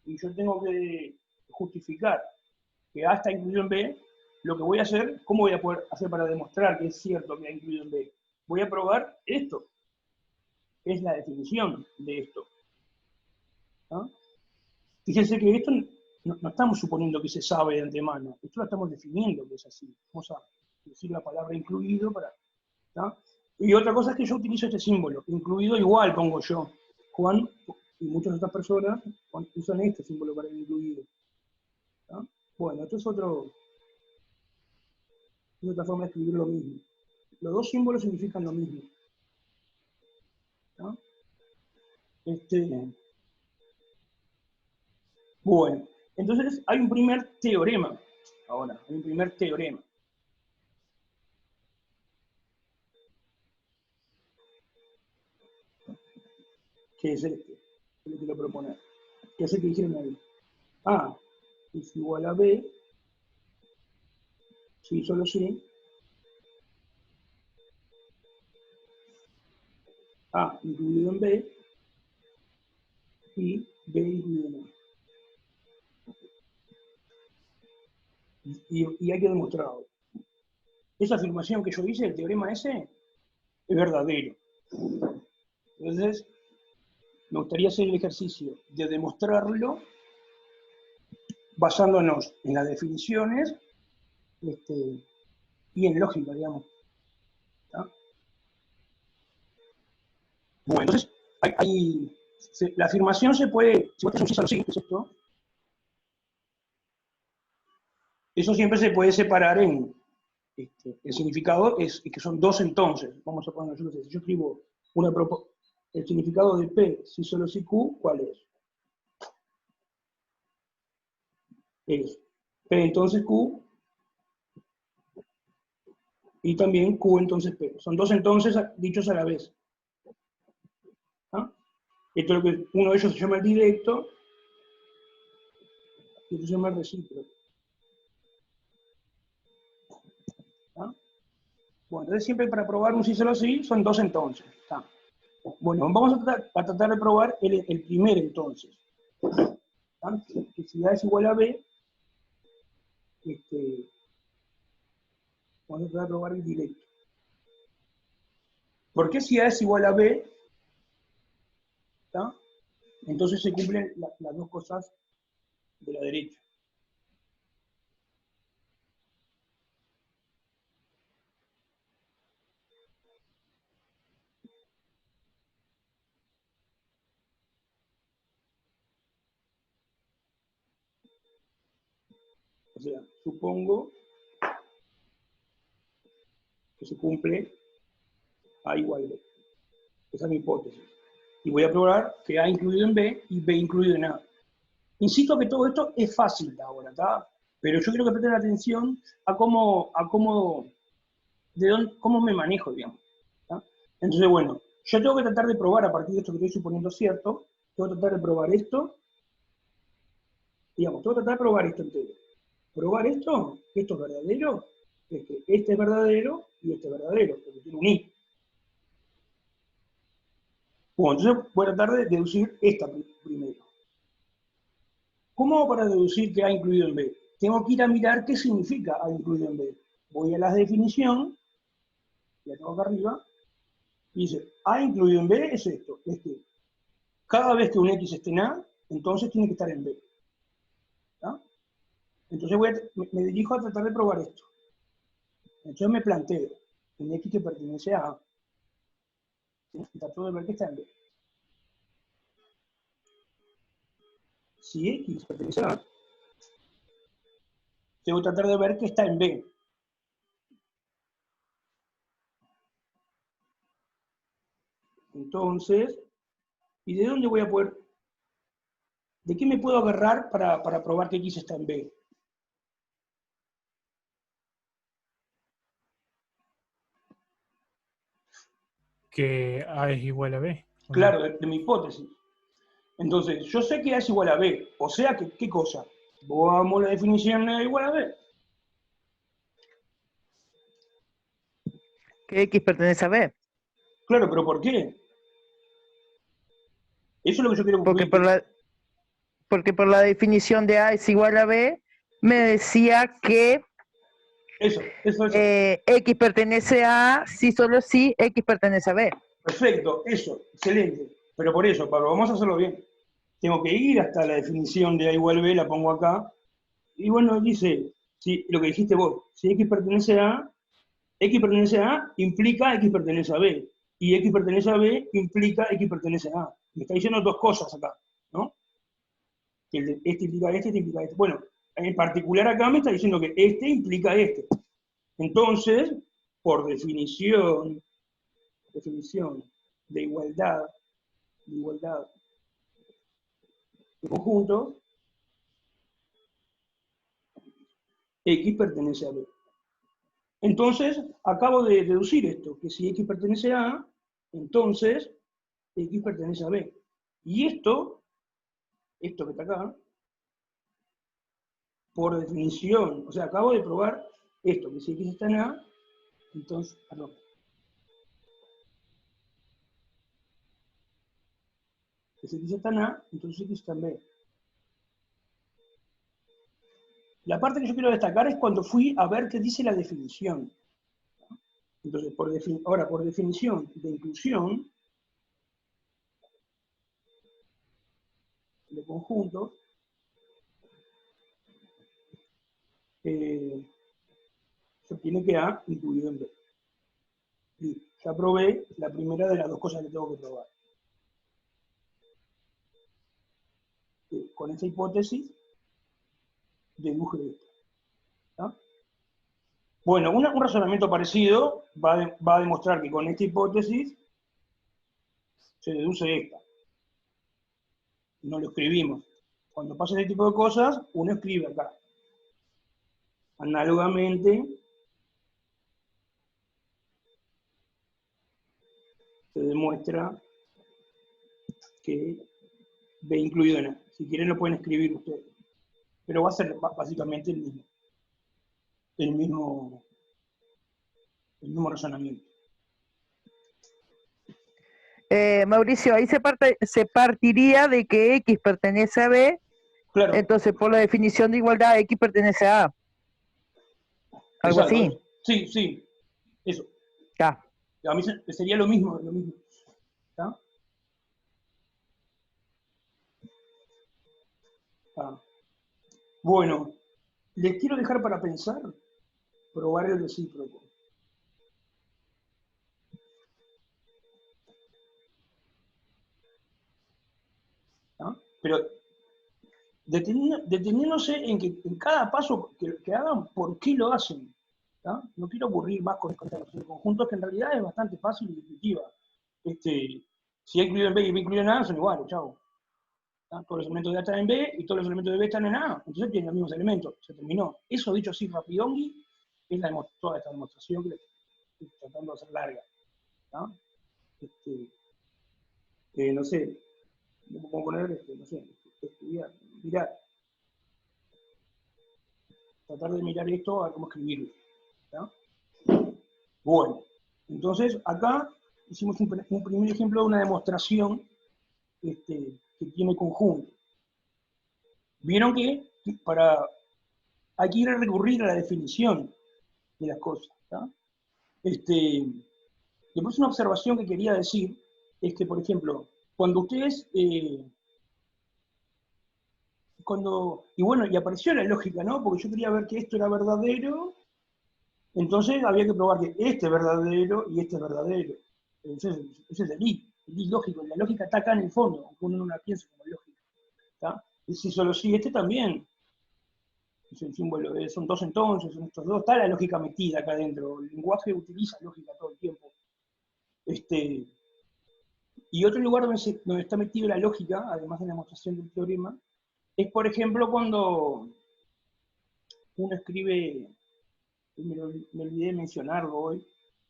y yo tengo que justificar que A está incluido en B, lo que voy a hacer, ¿cómo voy a poder hacer para demostrar que es cierto que ha incluido en B? Voy a probar esto. Es la definición de esto. ¿Ah? Fíjense que esto no estamos suponiendo que se sabe de antemano, esto lo estamos definiendo que es así. Vamos a decir la palabra incluido para. ¿Ah? Y otra cosa es que yo utilizo este símbolo, incluido igual pongo yo. Juan y muchas otras personas usan este símbolo para el incluido. ¿Ah? Bueno, esto es otra forma de escribir lo mismo. Los dos símbolos significan lo mismo. ¿Ah? Bueno, entonces hay un primer teorema. Ahora, hay un primer teorema. Que es este, que lo quiero proponer. Que es el que dijeron ahí. A es igual a B, si solo si A incluido en B y B incluido en A. Y hay que demostrarlo. Esa afirmación que yo hice, el teorema ese, es verdadero. Entonces, me gustaría hacer el ejercicio de demostrarlo basándonos en las definiciones y en lógica, digamos. ¿Tá? Bueno, entonces, la afirmación se puede, si vos tenés un sí solo sí, ¿qué es esto? Eso siempre se puede separar en, el significado es que son dos entonces. Vamos a poner, yo no sé, si yo escribo el significado de P, si solo si Q, ¿cuál es? Es P entonces Q, y también Q entonces P. Son dos entonces dichos a la vez. ¿Ah? Esto es lo que uno de ellos se llama el directo, y otro se llama el recíproco. ¿Ah? Bueno, entonces siempre para probar un sí solo sí son dos entonces. ¿Ah? Bueno, vamos a tratar de probar el primer entonces. ¿Ah? Que si A es igual a B, vamos a tratar de probar el directo. ¿Por qué si A es igual a B? ¿Tá? Entonces se cumplen las dos cosas de la derecha. O sea, supongo que se cumple A igual B. Esa es mi hipótesis. Y voy a probar que A incluido en B y B incluido en A. Insisto que todo esto es fácil ahora, ¿está? Pero yo quiero que presten atención a cómo me manejo, digamos. ¿Tá? Entonces, bueno, yo tengo que tratar de probar a partir de esto que estoy suponiendo cierto, tengo que tratar de probar esto, digamos, tengo que tratar de probar esto entero. Probar esto, que esto es verdadero, es que este es verdadero y este es verdadero, porque tiene un I. Bueno, entonces voy a tratar de deducir esta primero. ¿Cómo hago para deducir que A incluido en B? Tengo que ir a mirar qué significa A incluido en B. Voy a la definición, la tengo acá arriba, y dice, A incluido en B es esto, es que cada vez que un X esté en A, entonces tiene que estar en B. ¿Tá? Entonces me dirijo a tratar de probar esto. Entonces me planteo un X que pertenece a A, y trato de ver que está en B. Si X pertenece a A, tengo que tratar de ver que está en B. Entonces, ¿y de dónde voy a poder, de qué me puedo agarrar para probar que X está en B? Que A es igual a B. ¿o no? Claro, de mi hipótesis. Entonces, yo sé que A es igual a B, o sea, que, ¿qué cosa? Vamos a la definición de A igual a B. Que X pertenece a B. Claro, pero ¿por qué? Eso es lo que yo quiero Porque concluir. porque por la definición de A es igual a B, me decía que Eso. X pertenece a A, si solo si X pertenece a B. Perfecto, eso, excelente. Pero por eso, Pablo, vamos a hacerlo bien. Tengo que ir hasta la definición de A igual a B, la pongo acá. Y bueno, dice, si, lo que dijiste vos, si X pertenece a A implica X pertenece a B. Y X pertenece a B implica X pertenece a A. Me está diciendo dos cosas acá, ¿no? Que este implica este implica este. Bueno, en particular acá me está diciendo que este implica este. Entonces, por definición de igualdad de conjuntos, X pertenece a B. Entonces, acabo de deducir esto, que si X pertenece a A, entonces X pertenece a B. Y esto que está acá, por definición, o sea, acabo de probar esto, que si X está en A, entonces, perdón. Que si X está en A, entonces X está en B. La parte que yo quiero destacar es cuando fui a ver qué dice la definición. Entonces, ahora, por definición de inclusión de conjuntos, se obtiene que A incluido en B. Y ya probé la primera de las dos cosas que tengo que probar. Con esa hipótesis, deduje esto. ¿Tá? Bueno, un razonamiento parecido va a demostrar que con esta hipótesis se deduce esta. No lo escribimos. Cuando pasa este tipo de cosas, uno escribe acá. Análogamente, se demuestra que B incluido en A. Si quieren lo pueden escribir ustedes. Pero va a ser básicamente el mismo razonamiento. Mauricio, ahí se partiría de que X pertenece a B, Claro. entonces por la definición de igualdad X pertenece a A. Algo Exacto, así. eso. Sí, eso. Ya. A mí sería lo mismo. ¿Está? Ah. Bueno, les quiero dejar para pensar, probar el recíproco. ¿Ah? Pero deteniéndose en que en cada paso que hagan, ¿por qué lo hacen? ¿Tá? No quiero aburrir más con esta noción de conjuntos, que en realidad es bastante fácil y intuitiva. Si hay incluido en B y B incluido en A, son iguales, chao. Todos los elementos de A están en B y todos los elementos de B están en A, entonces tienen los mismos elementos, se terminó. Eso dicho así rapidongui, es toda esta demostración que estoy tratando de hacer larga. ¿No? No sé, ¿cómo poner? No sé, estudiar, mirar. Tratar de mirar esto, a ver cómo escribirlo. ¿No? Bueno, entonces acá hicimos un primer ejemplo de una demostración que tiene conjunto. Vieron que hay que ir a recurrir a la definición de las cosas. ¿Tá? Después una observación que quería decir es que, por ejemplo, cuando ustedes, y apareció la lógica, ¿no? Porque yo quería ver que esto era verdadero, entonces había que probar que este es verdadero y este es verdadero. Entonces, ese es el I lógico, la lógica está acá en el fondo, aunque uno no la piense como lógica. ¿Tá? Y si solo sí, este también. Es el símbolo, son dos entonces, son estos dos, está la lógica metida acá adentro, el lenguaje utiliza lógica todo el tiempo. Y otro lugar donde está metida la lógica, además de la demostración del teorema, es por ejemplo cuando uno escribe, me olvidé de mencionarlo hoy,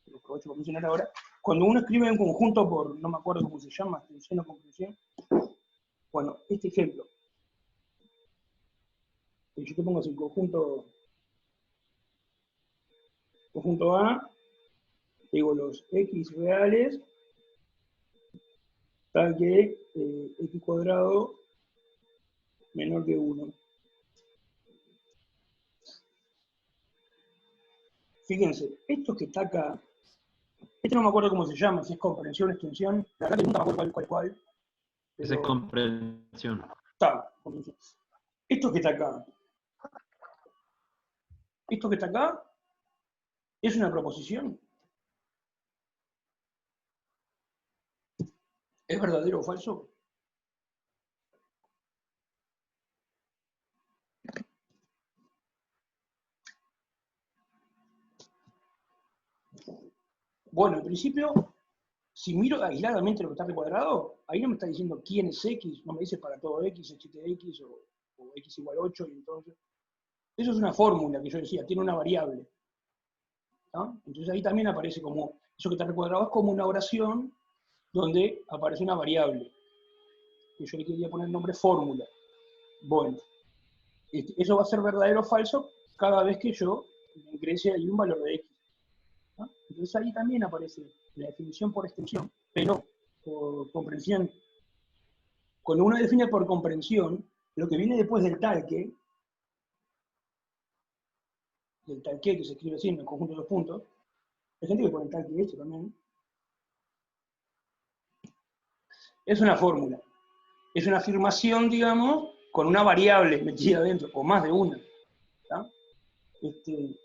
lo aprovecho para mencionar ahora, cuando uno escribe un conjunto por, no me acuerdo cómo se llama, extensión o conclusión, bueno, este ejemplo, yo te pongo así, conjunto A, digo los X reales, tal que X cuadrado menor que 1. Fíjense, esto que está acá, no me acuerdo cómo se llama, si es comprensión, extensión, la verdad que nunca me acuerdo cuál. Esa es comprensión. Está, comprensión. Esto que está acá, es una proposición. ¿Es verdadero o falso? Bueno, en principio, si miro aisladamente lo que está recuadrado, ahí no me está diciendo quién es X, no me dice para todo X, HTX o X igual 8, y entonces... Eso es una fórmula que yo decía, tiene una variable. ¿No? Entonces ahí también aparece como, eso que está recuadrado es como una oración donde aparece una variable, que yo le quería poner el nombre fórmula. Bueno, eso va a ser verdadero o falso cada vez que yo ingrese ahí un valor de X. ¿No? Entonces ahí también aparece la definición por extensión, pero por comprensión. Cuando uno define por comprensión, lo que viene después del talque que se escribe así en el conjunto de los puntos, hay gente que pone el talque hecho también, es una fórmula. Es una afirmación, digamos, con una variable metida dentro, o más de una. ¿Tá? Eso quiere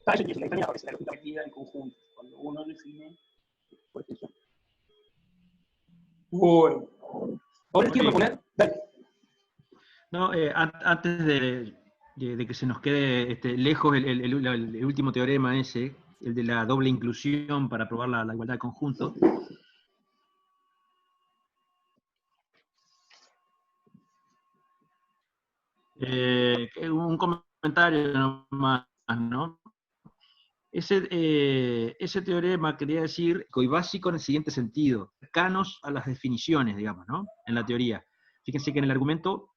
decir que también aparece la lógica metida en conjunto, cuando uno define por extensión. Bueno. Ahora quiero proponer. Dale. No, antes de que se nos quede lejos el último teorema ese, el de la doble inclusión para probar la igualdad de conjunto. Un comentario nomás, ¿no? Ese teorema quería decir y básico en el siguiente sentido, cercanos a las definiciones, digamos, ¿no? En la teoría. Fíjense que en el argumento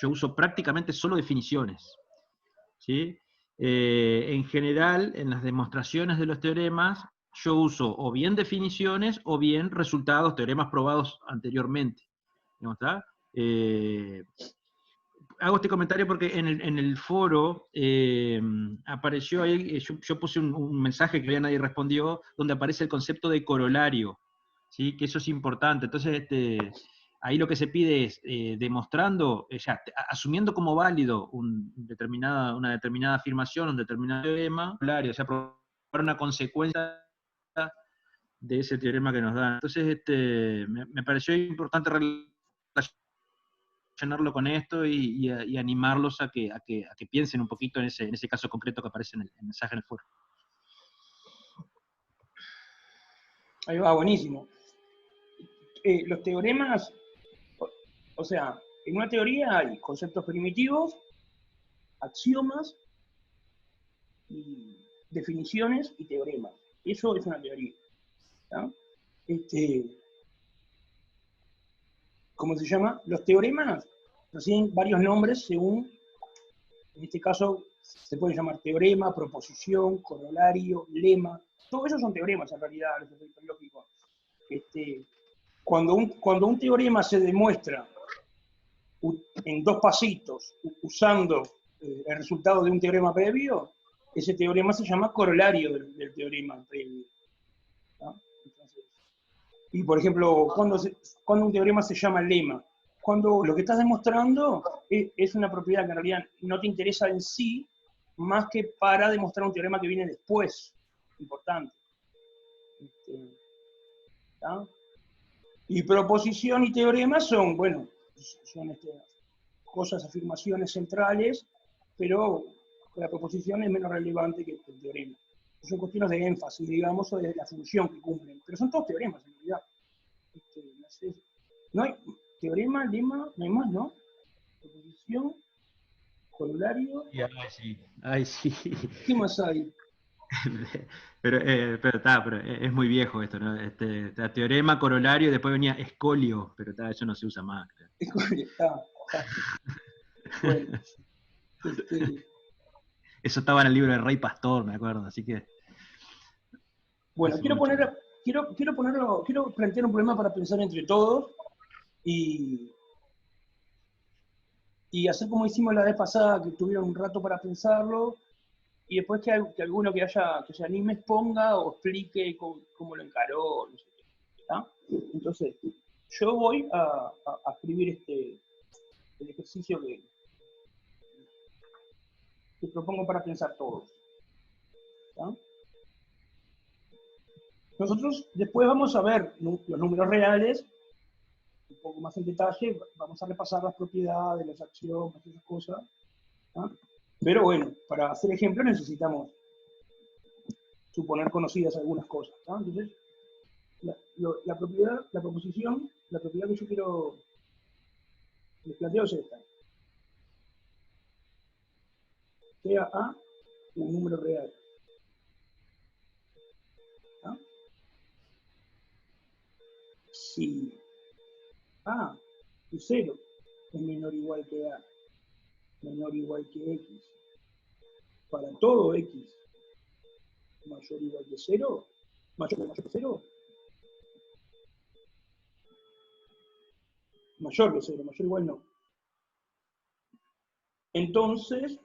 yo uso prácticamente solo definiciones, ¿sí? En general, en las demostraciones de los teoremas, yo uso o bien definiciones o bien resultados, teoremas probados anteriormente. ¿No está? Hago este comentario porque en el foro apareció ahí, yo puse un mensaje que todavía nadie respondió, donde aparece el concepto de corolario, ¿sí? Que eso es importante. Entonces, ahí lo que se pide es, demostrando, asumiendo como válido una determinada afirmación, un determinado teorema, corolario, o sea, probar una consecuencia de ese teorema que nos dan. Entonces, me pareció importante relacionar relacionarlo con esto y animarlos a que piensen un poquito en ese caso concreto que aparece en el mensaje en el foro. Ahí va, buenísimo. Los teoremas, o sea, en una teoría hay conceptos primitivos, axiomas, y definiciones y teoremas. Eso es una teoría. ¿No? ¿Cómo se llama? Los teoremas reciben varios nombres según, en este caso, se puede llamar teorema, proposición, corolario, lema. Todos esos son teoremas en realidad, los efectos lógicos. Cuando un teorema se demuestra en 2 pasitos, usando el resultado de un teorema previo, ese teorema se llama corolario del teorema previo. ¿No? Entonces, y por ejemplo, cuando un teorema se llama lema, cuando lo que estás demostrando es una propiedad que en realidad no te interesa en sí, más que para demostrar un teorema que viene después, importante. ¿Tá? Y proposición y teorema son, bueno, son cosas, afirmaciones centrales, pero la proposición es menos relevante que el teorema. Son cuestiones de énfasis, digamos, o de la función que cumplen. Pero son todos teoremas, en realidad. No hay teorema, lema, no hay más, ¿no? Proposición, corolario. Ay, sí. ¿Qué más hay? pero es muy viejo esto, ¿no? Teorema, corolario, después venía escolio, pero eso no se usa más. Escolio, bueno. Eso estaba en el libro de Rey Pastor, me acuerdo, así que... Bueno, quiero plantear un problema para pensar entre todos y hacer como hicimos la vez pasada, que tuvieron un rato para pensarlo, y después que alguno que se anime exponga o explique cómo lo encaró, no sé qué, ¿tá? Entonces, yo voy a escribir el ejercicio que propongo para pensar todos. ¿Tá? Nosotros después vamos a ver los números reales, un poco más en detalle, vamos a repasar las propiedades, los axiomas, esas cosas. ¿Tá? Pero bueno, para hacer ejemplos necesitamos suponer conocidas algunas cosas. ¿Tá? Entonces, la proposición, la propiedad que yo quiero, les planteo es esta. Sea A un número real. ¿Tá? Si A y 0 es menor o igual que A, menor o igual que X, para todo X mayor o igual que 0, mayor que 0, mayor que 0, mayor o igual no. Entonces,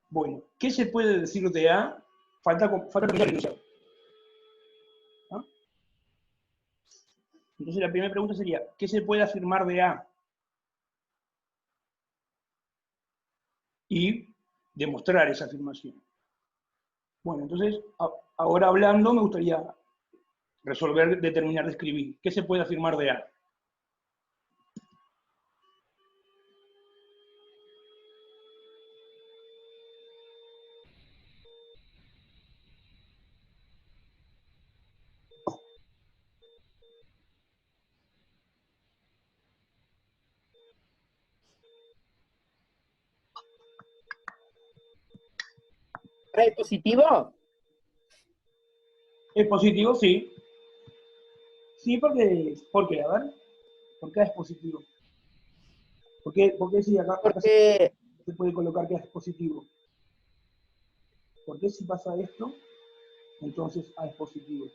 bueno, ¿qué se puede decir de A? Falta comenzar el enunciado. ¿Ah? Entonces la primera pregunta sería, ¿qué se puede afirmar de A? Y demostrar esa afirmación. Bueno, entonces, ahora hablando, me gustaría terminar de escribir. ¿Qué se puede afirmar de A? ¿Es positivo? ¿Es positivo? Sí. Sí, porque a ver, ¿por qué es positivo? ¿Por qué si acá Porque, se puede colocar que es positivo? ¿Por qué si pasa esto, entonces A es positivo?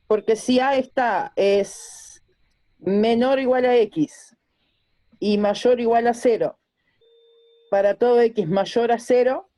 porque si A es menor o igual a X y mayor o igual a 0, para todo X mayor a 0,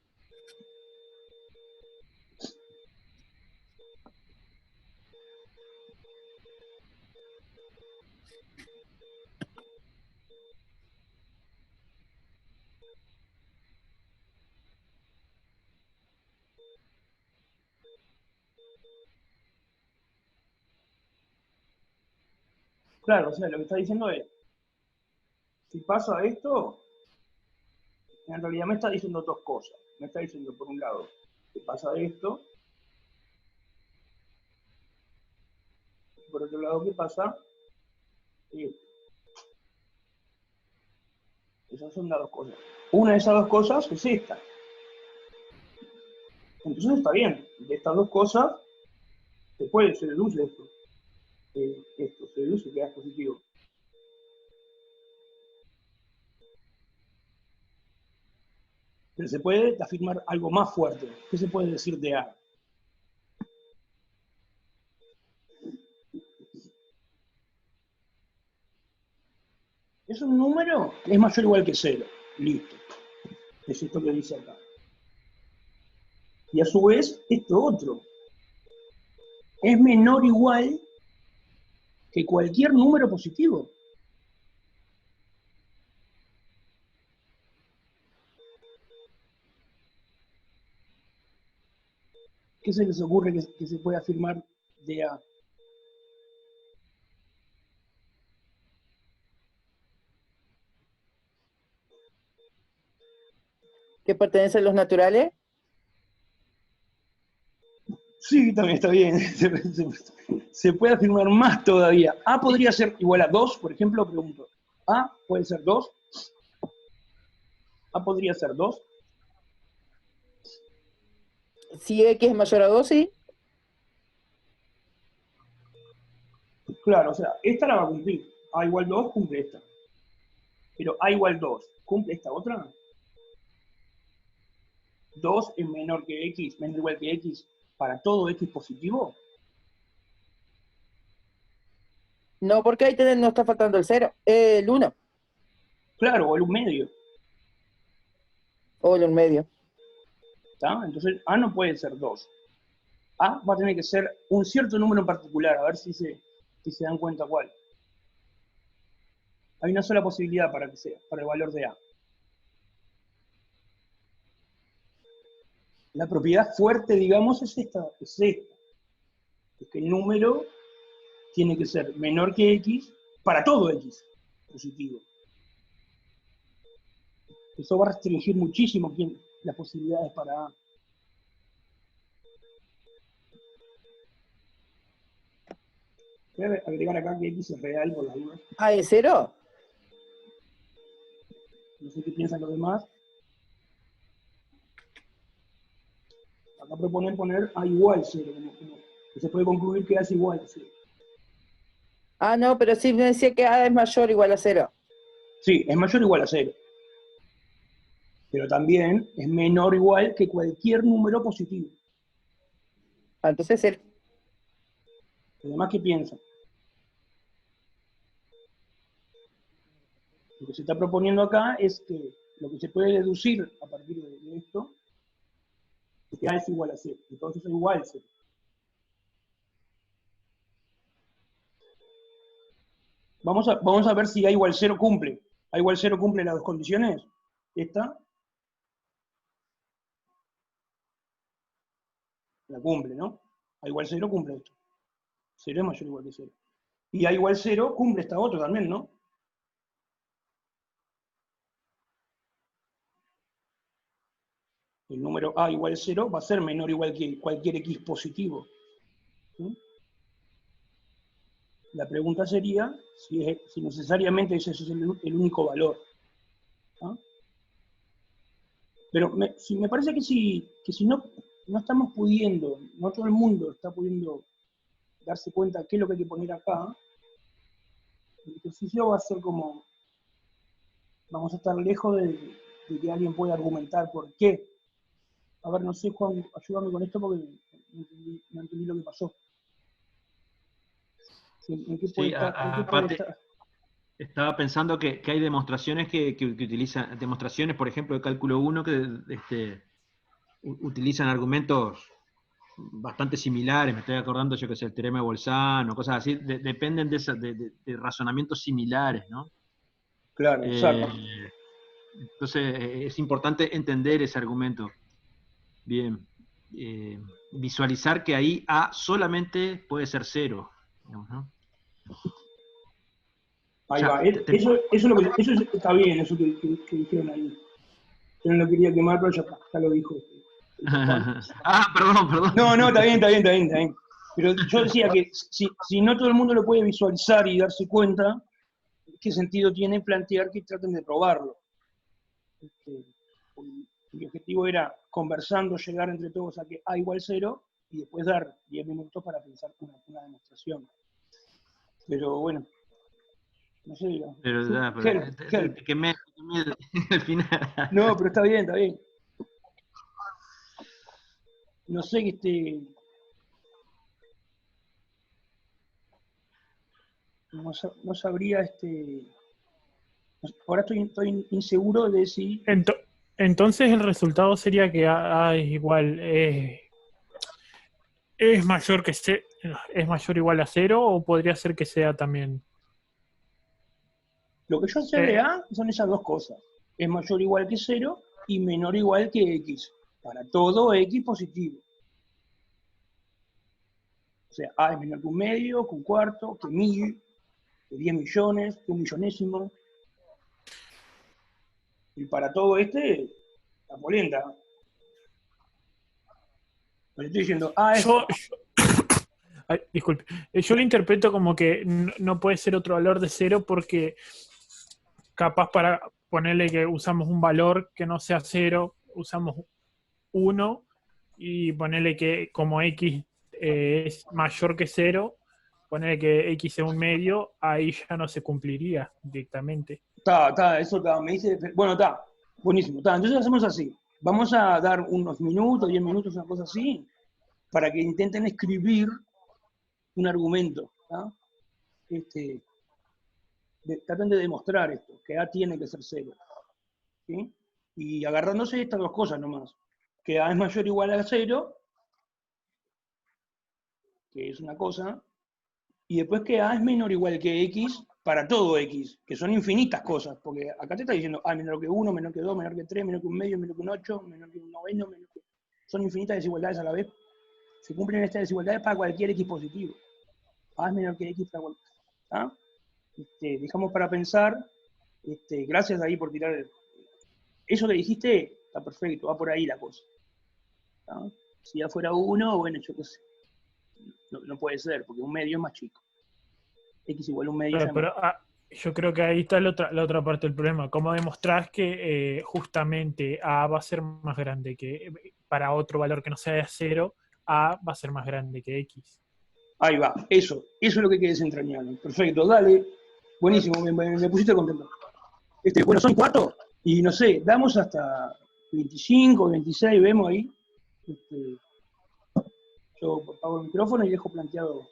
Claro, o sea, lo que está diciendo es, si pasa esto, en realidad me está diciendo dos cosas. Me está diciendo, por un lado, que pasa esto, y por otro lado, que pasa esto. Esas son las dos cosas. Una de esas dos cosas es esta. Entonces está bien. De estas dos cosas se deduce esto. Esto se deduce que es positivo. Pero se puede afirmar algo más fuerte. ¿Qué se puede decir de A? Es un número que es mayor o igual que 0. Listo. Es esto que dice acá. Y a su vez, esto otro. Es menor o igual que cualquier número positivo. ¿Qué se les ocurre que se puede afirmar de A? ¿Que pertenece a los naturales? Sí, también está bien. Se puede afirmar más todavía. A podría ser igual a 2, por ejemplo, pregunto. A puede ser 2. A podría ser 2. Si X es mayor a 2, sí. Claro, o sea, esta la va a cumplir. A igual 2 cumple esta. Pero A igual 2, ¿cumple esta otra? 2 es menor que X, menor o igual que X, para todo X positivo. No, porque ahí no está faltando el 0. El 1. Claro, o el 1 medio. O el 1 medio. ¿Está? Entonces A no puede ser 2. A va a tener que ser un cierto número en particular, a ver si se dan cuenta cuál. Hay una sola posibilidad para que sea, para el valor de A. La propiedad fuerte, digamos, es esta. Es que el número tiene que ser menor que X para todo X positivo. Eso va a restringir muchísimo las posibilidades para A. Voy a agregar acá que X es real por las dudas. ¿A es 0? No sé qué piensan los demás. Acá proponen poner A igual 0, que se puede concluir que A es igual a 0. Ah, no, pero sí me decía que A es mayor o igual a 0. Sí, es mayor o igual a 0. Pero también es menor o igual que cualquier número positivo. Ah, entonces el... ¿Los demás qué piensan? Lo que se está proponiendo acá es que lo que se puede deducir a partir de esto es que A es igual a 0. Entonces es igual a 0. Vamos a ver si A igual 0 cumple. A igual 0 cumple las dos condiciones. Esta la cumple, ¿no? A igual 0 cumple esto. 0 es mayor o igual que 0. Y A igual 0 cumple esta otra también, ¿no? El número A igual 0 va a ser menor o igual que cualquier X positivo. ¿Sí? La pregunta sería si necesariamente ese es el único valor. ¿Ah? Pero me parece que si no estamos pudiendo, no todo el mundo está pudiendo darse cuenta qué es lo que hay que poner acá, el ejercicio va a ser como, vamos a estar lejos de que alguien pueda argumentar por qué. A ver, no sé, Juan, ayúdame con esto porque no entendí lo que pasó. ¿En qué puede Sí, estar? aparte, estaba pensando que hay demostraciones que utilizan, demostraciones, por ejemplo, de cálculo 1 que utilizan argumentos bastante similares. Me estoy acordando, yo que sé, el teorema de Bolzano, cosas así, dependen de razonamientos similares, ¿no? Claro, exacto. Entonces, es importante entender ese argumento. Bien. visualizar que ahí A solamente puede ser 0. Digamos, ¿no? Ahí O sea, va. Eso está bien, eso que dijeron ahí. Yo no lo quería quemar, pero ya lo dijo. Perdón. No, está bien. Pero yo decía que si no todo el mundo lo puede visualizar y darse cuenta, ¿qué sentido tiene plantear que traten de probarlo? Mi objetivo era, conversando, llegar entre todos a que A igual 0 y después dar 10 minutos para pensar una demostración. Pero bueno, no sé, Pero ya, help. te quemé al final. No, pero está bien. No sé que no sabría ahora estoy inseguro de si Entonces el resultado sería que A es igual, es mayor que es mayor o igual a 0, o podría ser que sea también. lo que yo sé de A son esas dos cosas. Es mayor o igual que 0 y menor o igual que X. Para todo X positivo. O sea, A es menor que un medio, que un cuarto, que 1000, que 10 millones, que un millonésimo. Y para todo la polenta. Pero estoy diciendo, A es... Ay, disculpe, yo lo interpreto como que no puede ser otro valor de 0 porque capaz para ponerle que usamos un valor que no sea 0, usamos 1 y ponerle que como X es mayor que 0, ponerle que X es un medio, ahí ya no se cumpliría directamente. Me dice... Bueno, buenísimo. Entonces hacemos así. Vamos a dar unos minutos, 10 minutos, una cosa así, para que intenten escribir un argumento. Traten de demostrar esto, que A tiene que ser 0. ¿Sí? Y agarrándose de estas dos cosas nomás. Que A es mayor o igual a 0, que es una cosa, y después que A es menor o igual que X para todo X, que son infinitas cosas, porque acá te está diciendo A menor que 1, menor que 2, menor que 3, menor que un medio, menor que un 8, menor que un noveno, son infinitas desigualdades a la vez. Se cumplen estas desigualdades para cualquier X positivo. A es menor que X para cualquier. ¿Ah? Dejamos para pensar, gracias ahí por tirar eso que dijiste, está perfecto, va por ahí la cosa. ¿Ah? Si ya fuera 1, bueno, yo qué sé, no puede ser, porque un medio es más chico. X igual a un medio ya Pero yo creo que ahí está la otra parte del problema. ¿Cómo demostrás que justamente A va a ser más grande que, para otro valor que no sea de 0, A va a ser más grande que X? Ahí va, eso es lo que hay que desentrañar. Perfecto, dale. Buenísimo, me pusiste contento. Bueno, son 4, y no sé, damos hasta 25, 26, vemos ahí. Yo apago el micrófono y dejo planteado,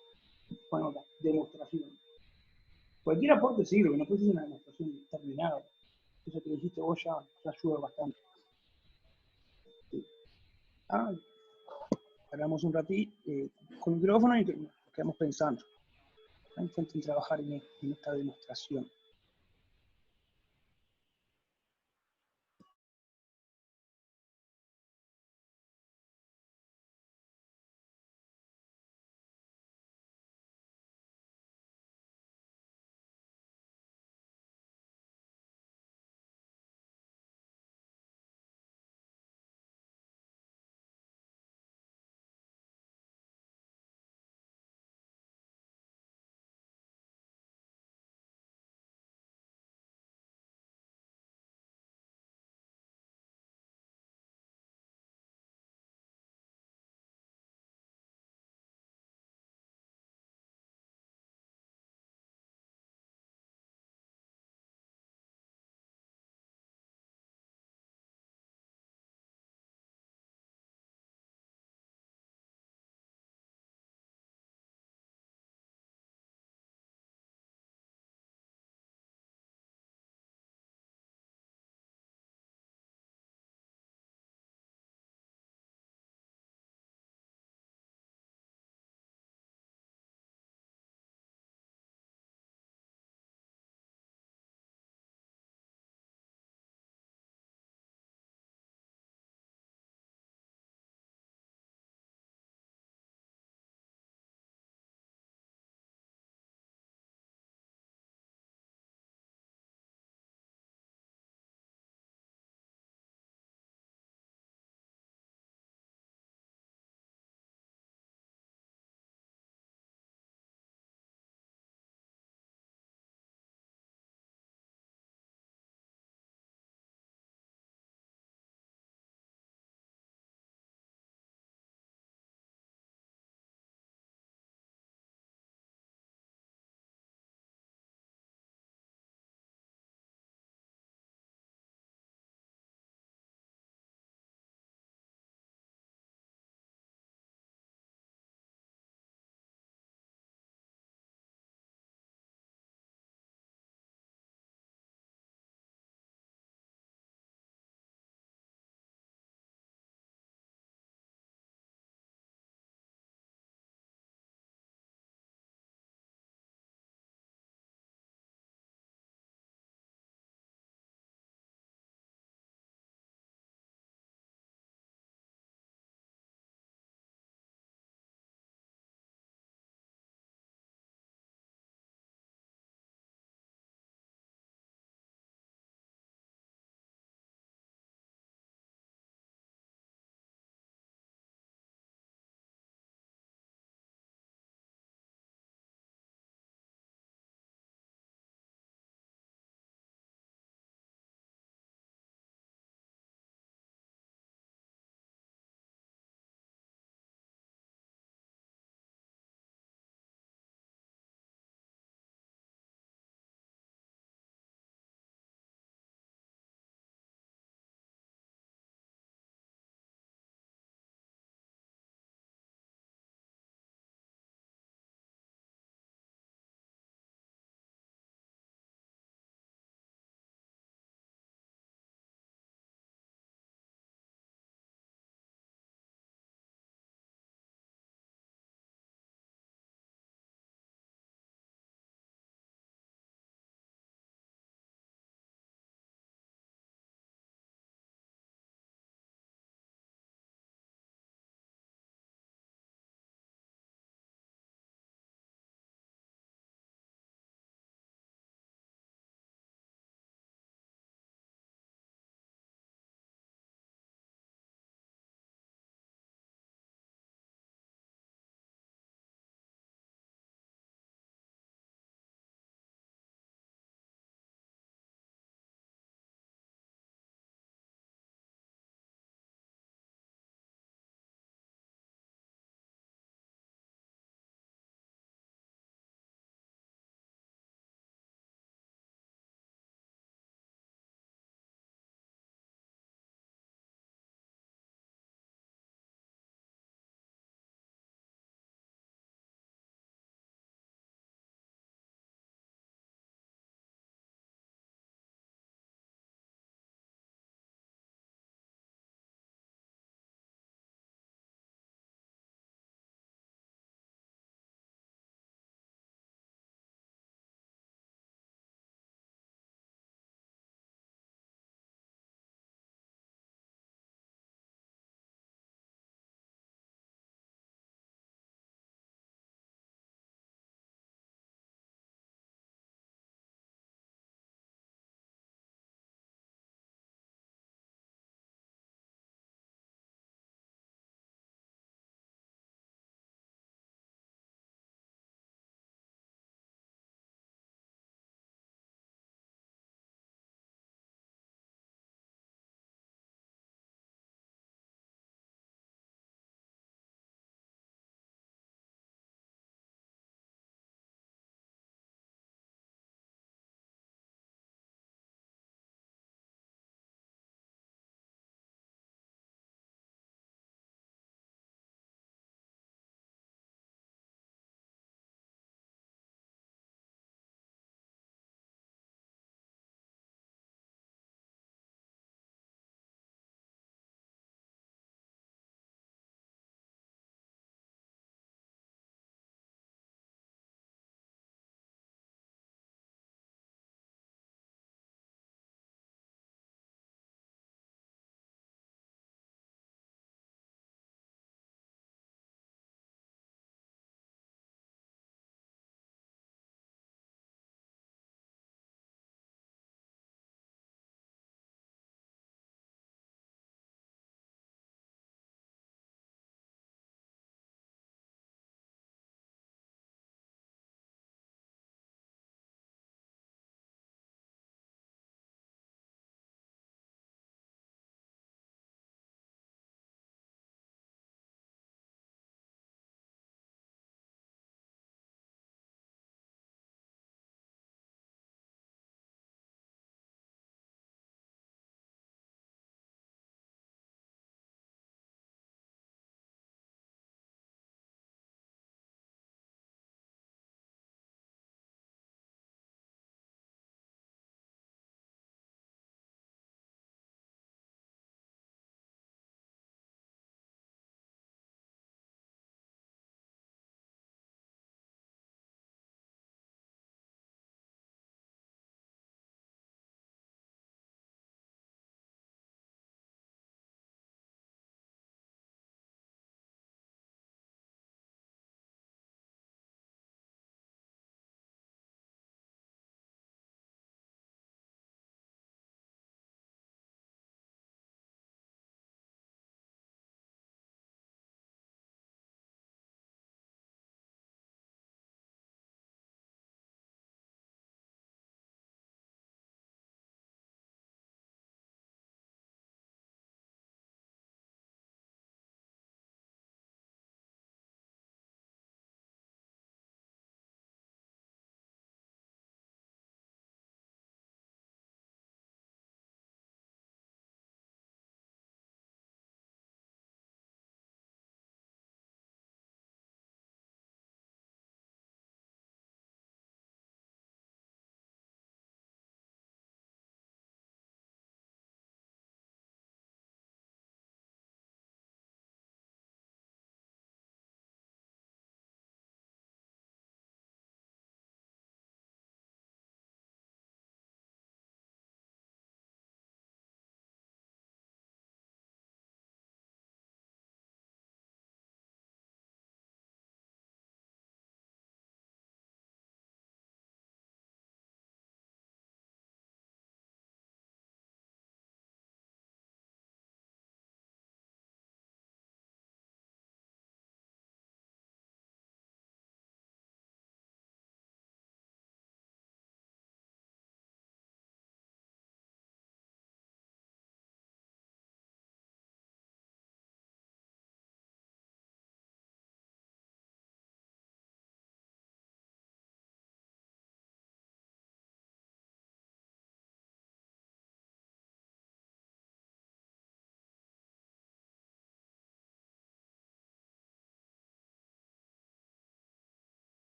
bueno, la demostración. Cualquier aporte sirve, no puede ser una demostración terminada. Eso que dijiste vos ya ayuda bastante. Paramos un ratito con el micrófono y nos quedamos pensando. Intenten trabajar en esta demostración.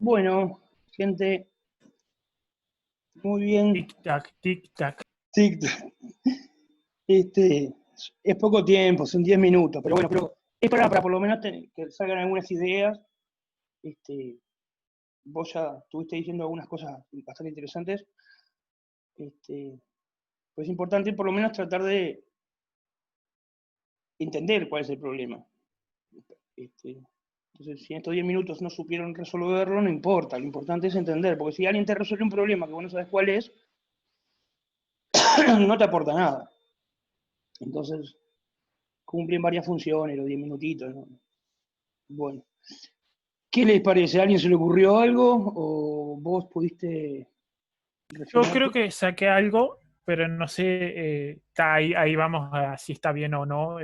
Bueno, gente, muy bien. Tic-tac, tic-tac. Tic-tac. Es poco tiempo, son 10 minutos, pero bueno, pero es para por lo menos que salgan algunas ideas. Vos ya estuviste diciendo algunas cosas bastante interesantes. Pues es importante por lo menos tratar de entender cuál es el problema. Entonces, si en estos 10 minutos no supieron resolverlo, no importa, lo importante es entender, porque si alguien te resuelve un problema que vos no sabes cuál es, no te aporta nada. Entonces, cumplen varias funciones los 10 minutitos, ¿no? Bueno, ¿qué les parece? ¿A alguien se le ocurrió algo o vos pudiste Yo reflexionar? creo que saqué algo, pero no sé, ahí vamos a si está bien o no,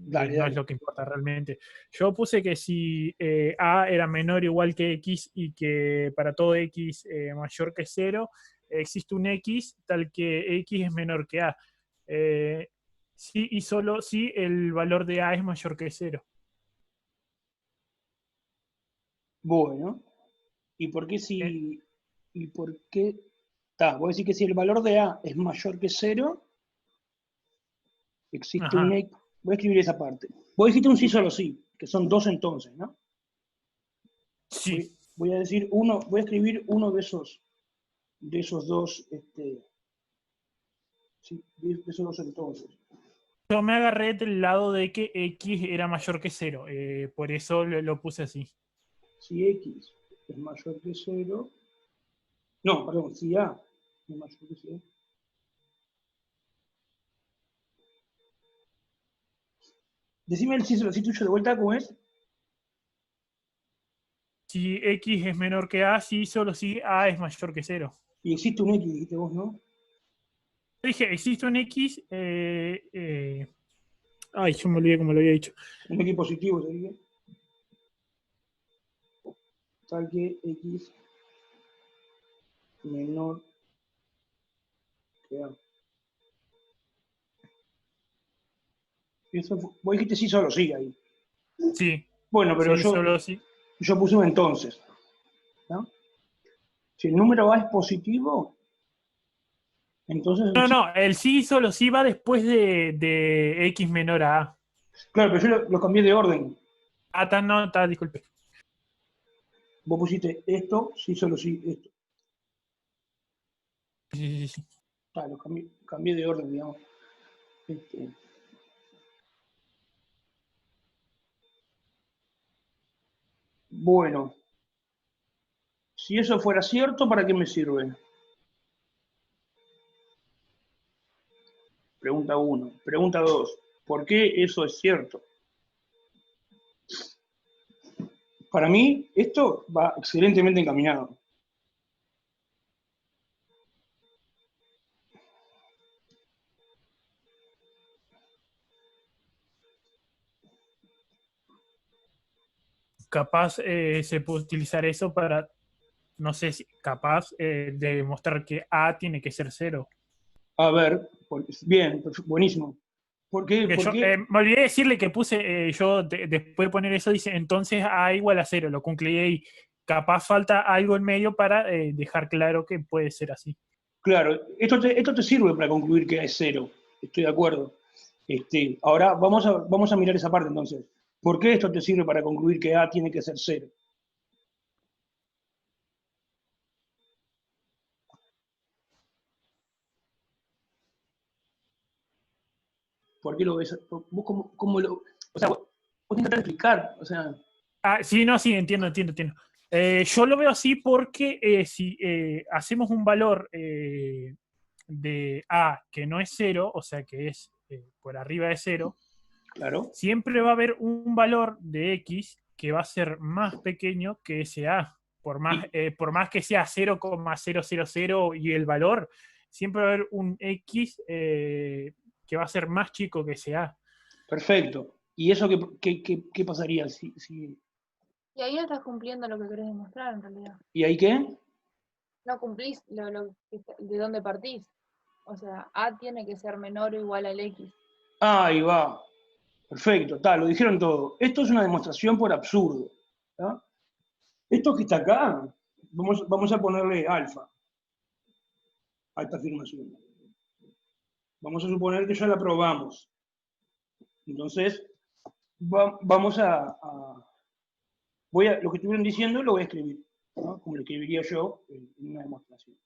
Dale, no dale. es lo que importa realmente. Yo puse que si A era menor o igual que X y que para todo X mayor que 0, existe un X tal que X es menor que A. Sí y solo si el valor de A es mayor que 0. Bueno, ¿y por qué si... ¿Y por qué? Vos decís que si el valor de A es mayor que 0, existe un Ajá. X. Voy a escribir esa parte. Vos dijiste un sí solo sí, que son dos entonces, ¿no? Sí. Voy a decir uno, voy a escribir uno de esos dos, sí, de esos dos entonces. Yo me agarré del lado de que X era mayor que 0, por eso lo puse así. Si X es mayor que 0, no, perdón, si A es mayor que 0. Decime el sí solo sí tuyo de vuelta, ¿cómo es? Si X es menor que A, sí, solo si A es mayor que 0. Y existe un X, dijiste vos, ¿no? Dije, existe un X. Ay, yo me olvidé cómo lo había dicho. Un X positivo sería. Tal que X menor que A. Vos dijiste sí solo sí ahí. Sí, Bueno, pero sí, solo sí. yo puse un entonces, ¿no? Si el número A es positivo, entonces... No, el sí solo sí va después de X menor a A. Claro, pero yo lo cambié de orden. Disculpe. Vos pusiste esto, sí solo sí, esto. Sí. Lo cambié de orden, digamos. Bueno, si eso fuera cierto, ¿para qué me sirve? Pregunta 1. Pregunta 2. ¿Por qué eso es cierto? Para mí, esto va excelentemente encaminado. Capaz se puede utilizar eso para, no sé si, capaz de demostrar que A tiene que ser 0. A ver, bien, buenísimo. ¿Por qué? Que yo, me olvidé decirle que puse, después de poner eso, dice, entonces A igual a 0, lo concluí ahí. Capaz falta algo en medio para dejar claro que puede ser así. Claro, esto te sirve para concluir que es 0. Estoy de acuerdo. Ahora vamos a mirar esa parte entonces. ¿Por qué esto te sirve para concluir que A tiene que ser 0? ¿Por qué lo ves? ¿Vos cómo lo...? O sea, vos intentás explicar, o sea... Sí, entiendo. Yo lo veo así porque si hacemos un valor de A que no es 0, o sea que es por arriba de 0, Claro. siempre va a haber un valor de X que va a ser más pequeño que ese A. Por más que sea 0,000 y el valor, siempre va a haber un X que va a ser más chico que ese A. Perfecto. ¿Y eso qué pasaría si... Y ahí no estás cumpliendo lo que querés demostrar, en realidad. ¿Y ahí qué? No cumplís de dónde partís. O sea, A tiene que ser menor o igual al X. Ahí va. Perfecto, lo dijeron todo. Esto es una demostración por absurdo. ¿Tá? Esto que está acá vamos a ponerle alfa a esta afirmación. Vamos a suponer que ya la probamos. Entonces, vamos lo que estuvieron diciendo lo voy a escribir, ¿no? Como lo escribiría yo en una demostración.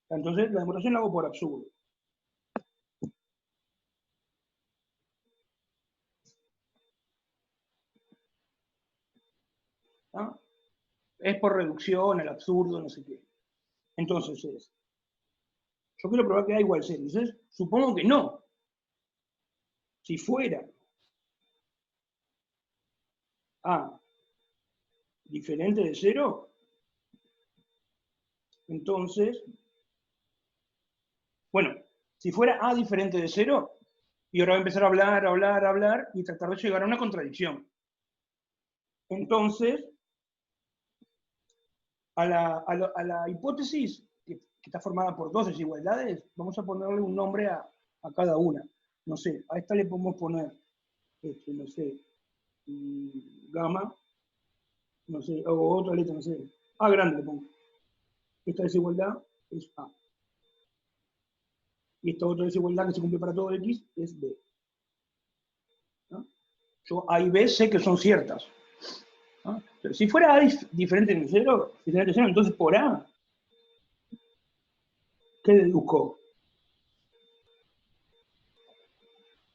Entonces, la demostración la hago por absurdo. ¿No? Es por reducción, el absurdo, no sé qué. Entonces yo quiero probar que A igual 0. Entonces, supongo que no. Si fuera A diferente de 0, entonces, bueno, si fuera A diferente de 0, y ahora voy a empezar a hablar, y tratar de llegar a una contradicción. Entonces, a la hipótesis, que está formada por dos desigualdades, vamos a ponerle un nombre a cada una. No sé, a esta le podemos poner, no sé, gamma, no sé, o otra letra, no sé, A grande le pongo. Esta desigualdad es A. Y esta otra desigualdad que se cumple para todo X es B. ¿No? Yo A y B sé que son ciertas. ¿No? Pero si fuera A diferente de 0, entonces por A, ¿qué deduzco?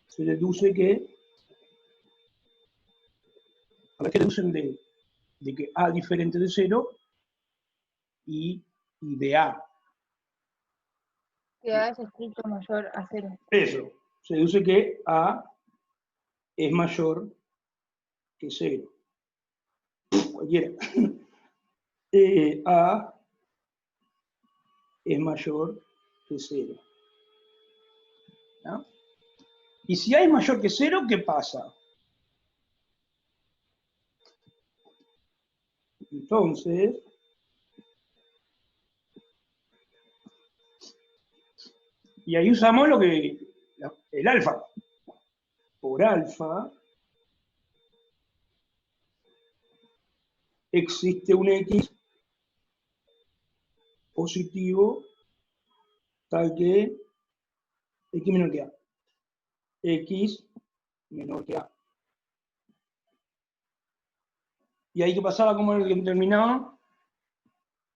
Se deduce que, a ver qué deducen de que A diferente de 0 y de A. Que A es estricto mayor a 0. Eso, se deduce que A es mayor que 0. Cualquiera. A es mayor que 0. ¿No? Y si A es mayor que 0, ¿qué pasa? Entonces, y ahí usamos el alfa. Por alfa existe un X positivo tal que X menor que A. X menor que A. Y ahí que pasaba como el que terminaba,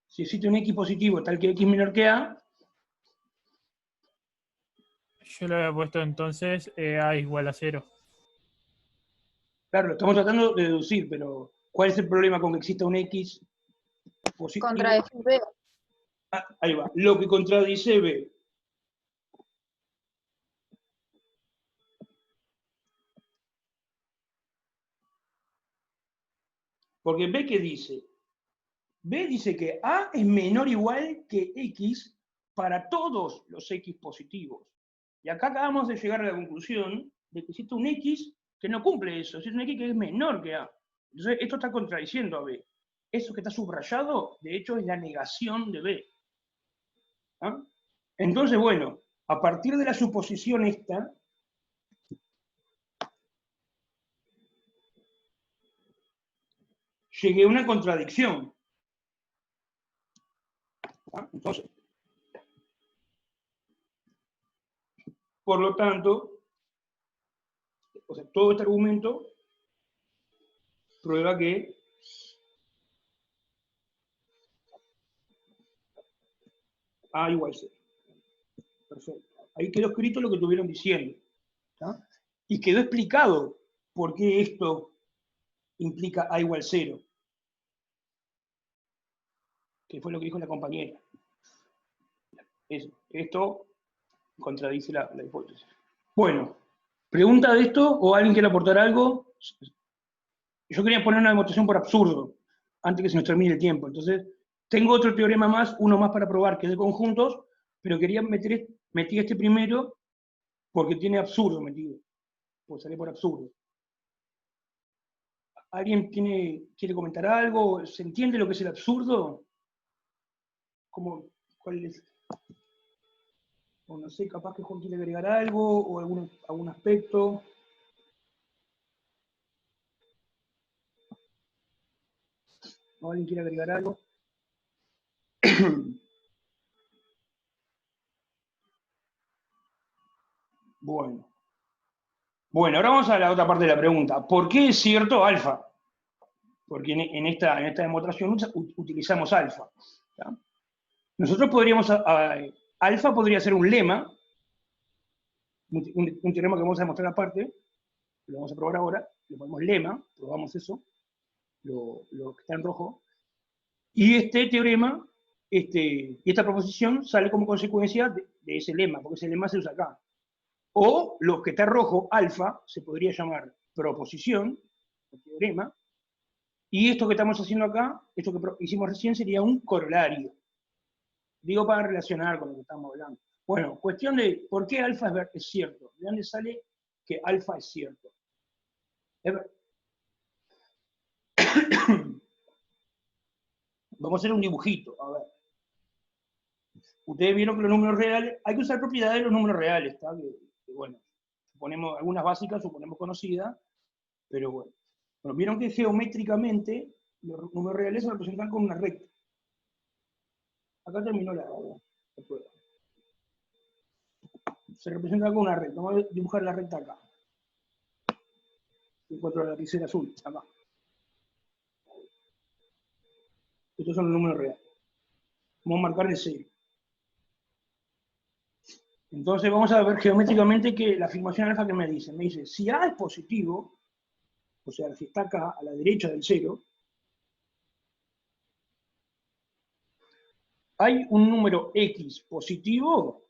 si existe un X positivo tal que X menor que A. Yo le había puesto entonces A igual a 0. Claro, lo estamos tratando de deducir, pero ¿cuál es el problema con que exista un X positivo? Contradecir B. Ah, ahí va, lo que contradice B. Porque B, ¿qué dice? B dice que A es menor o igual que X para todos los X positivos. Y acá acabamos de llegar a la conclusión de que existe un X que no cumple eso, existe un X que es menor que A. Entonces, esto está contradiciendo a B. Eso que está subrayado, de hecho, es la negación de B. ¿Ah? Entonces, bueno, a partir de la suposición esta, llegué a una contradicción. ¿Ah? Entonces, por lo tanto, o sea, todo este argumento prueba que A igual 0. Perfecto. Ahí quedó escrito lo que estuvieron diciendo. ¿Tá? Y quedó explicado por qué esto implica A igual 0. Que fue lo que dijo la compañera. Esto contradice la hipótesis. Bueno, ¿pregunta de esto o alguien quiere aportar algo? Yo quería poner una demostración por absurdo, antes que se nos termine el tiempo. Entonces, tengo otro teorema más, uno más para probar, que es de conjuntos, pero quería meter este primero porque tiene absurdo metido. Pues sale por absurdo. ¿Alguien quiere comentar algo? ¿Se entiende lo que es el absurdo? ¿Cuál es? O no sé, capaz que Juan quiere agregar algo, o algún aspecto. ¿O alguien quiere agregar algo? Bueno. Bueno, ahora vamos a la otra parte de la pregunta. ¿Por qué es cierto alfa? Porque en esta demostración utilizamos alfa. ¿tá? Nosotros podríamos, alfa podría ser un lema, un teorema que vamos a demostrar aparte, lo vamos a probar ahora, le ponemos lema, probamos eso, lo que está en rojo, y este teorema, y esta proposición sale como consecuencia de ese lema, porque ese lema se usa acá. O lo que está en rojo, alfa, se podría llamar proposición, o teorema, y esto que estamos haciendo acá, esto que hicimos recién, sería un corolario. Digo para relacionar con lo que estamos hablando. Bueno, cuestión de por qué alfa es cierto. ¿De dónde sale que alfa es cierto? Vamos a hacer un dibujito, a ver. Ustedes vieron que los números reales, hay que usar propiedades de los números reales, ¿está? Que, bueno, suponemos, algunas básicas suponemos conocidas, pero bueno. Bueno, vieron que geométricamente los números reales se representan con una recta. Acá terminó la prueba. Se representa con una recta. Vamos a dibujar la recta acá. Encuentro la lapicera azul, acá. Estos son los números reales. Vamos a marcar el 0. Entonces vamos a ver geométricamente que la afirmación alfa que me dice, si A es positivo, o sea, si está acá, a la derecha del 0, hay un número X positivo,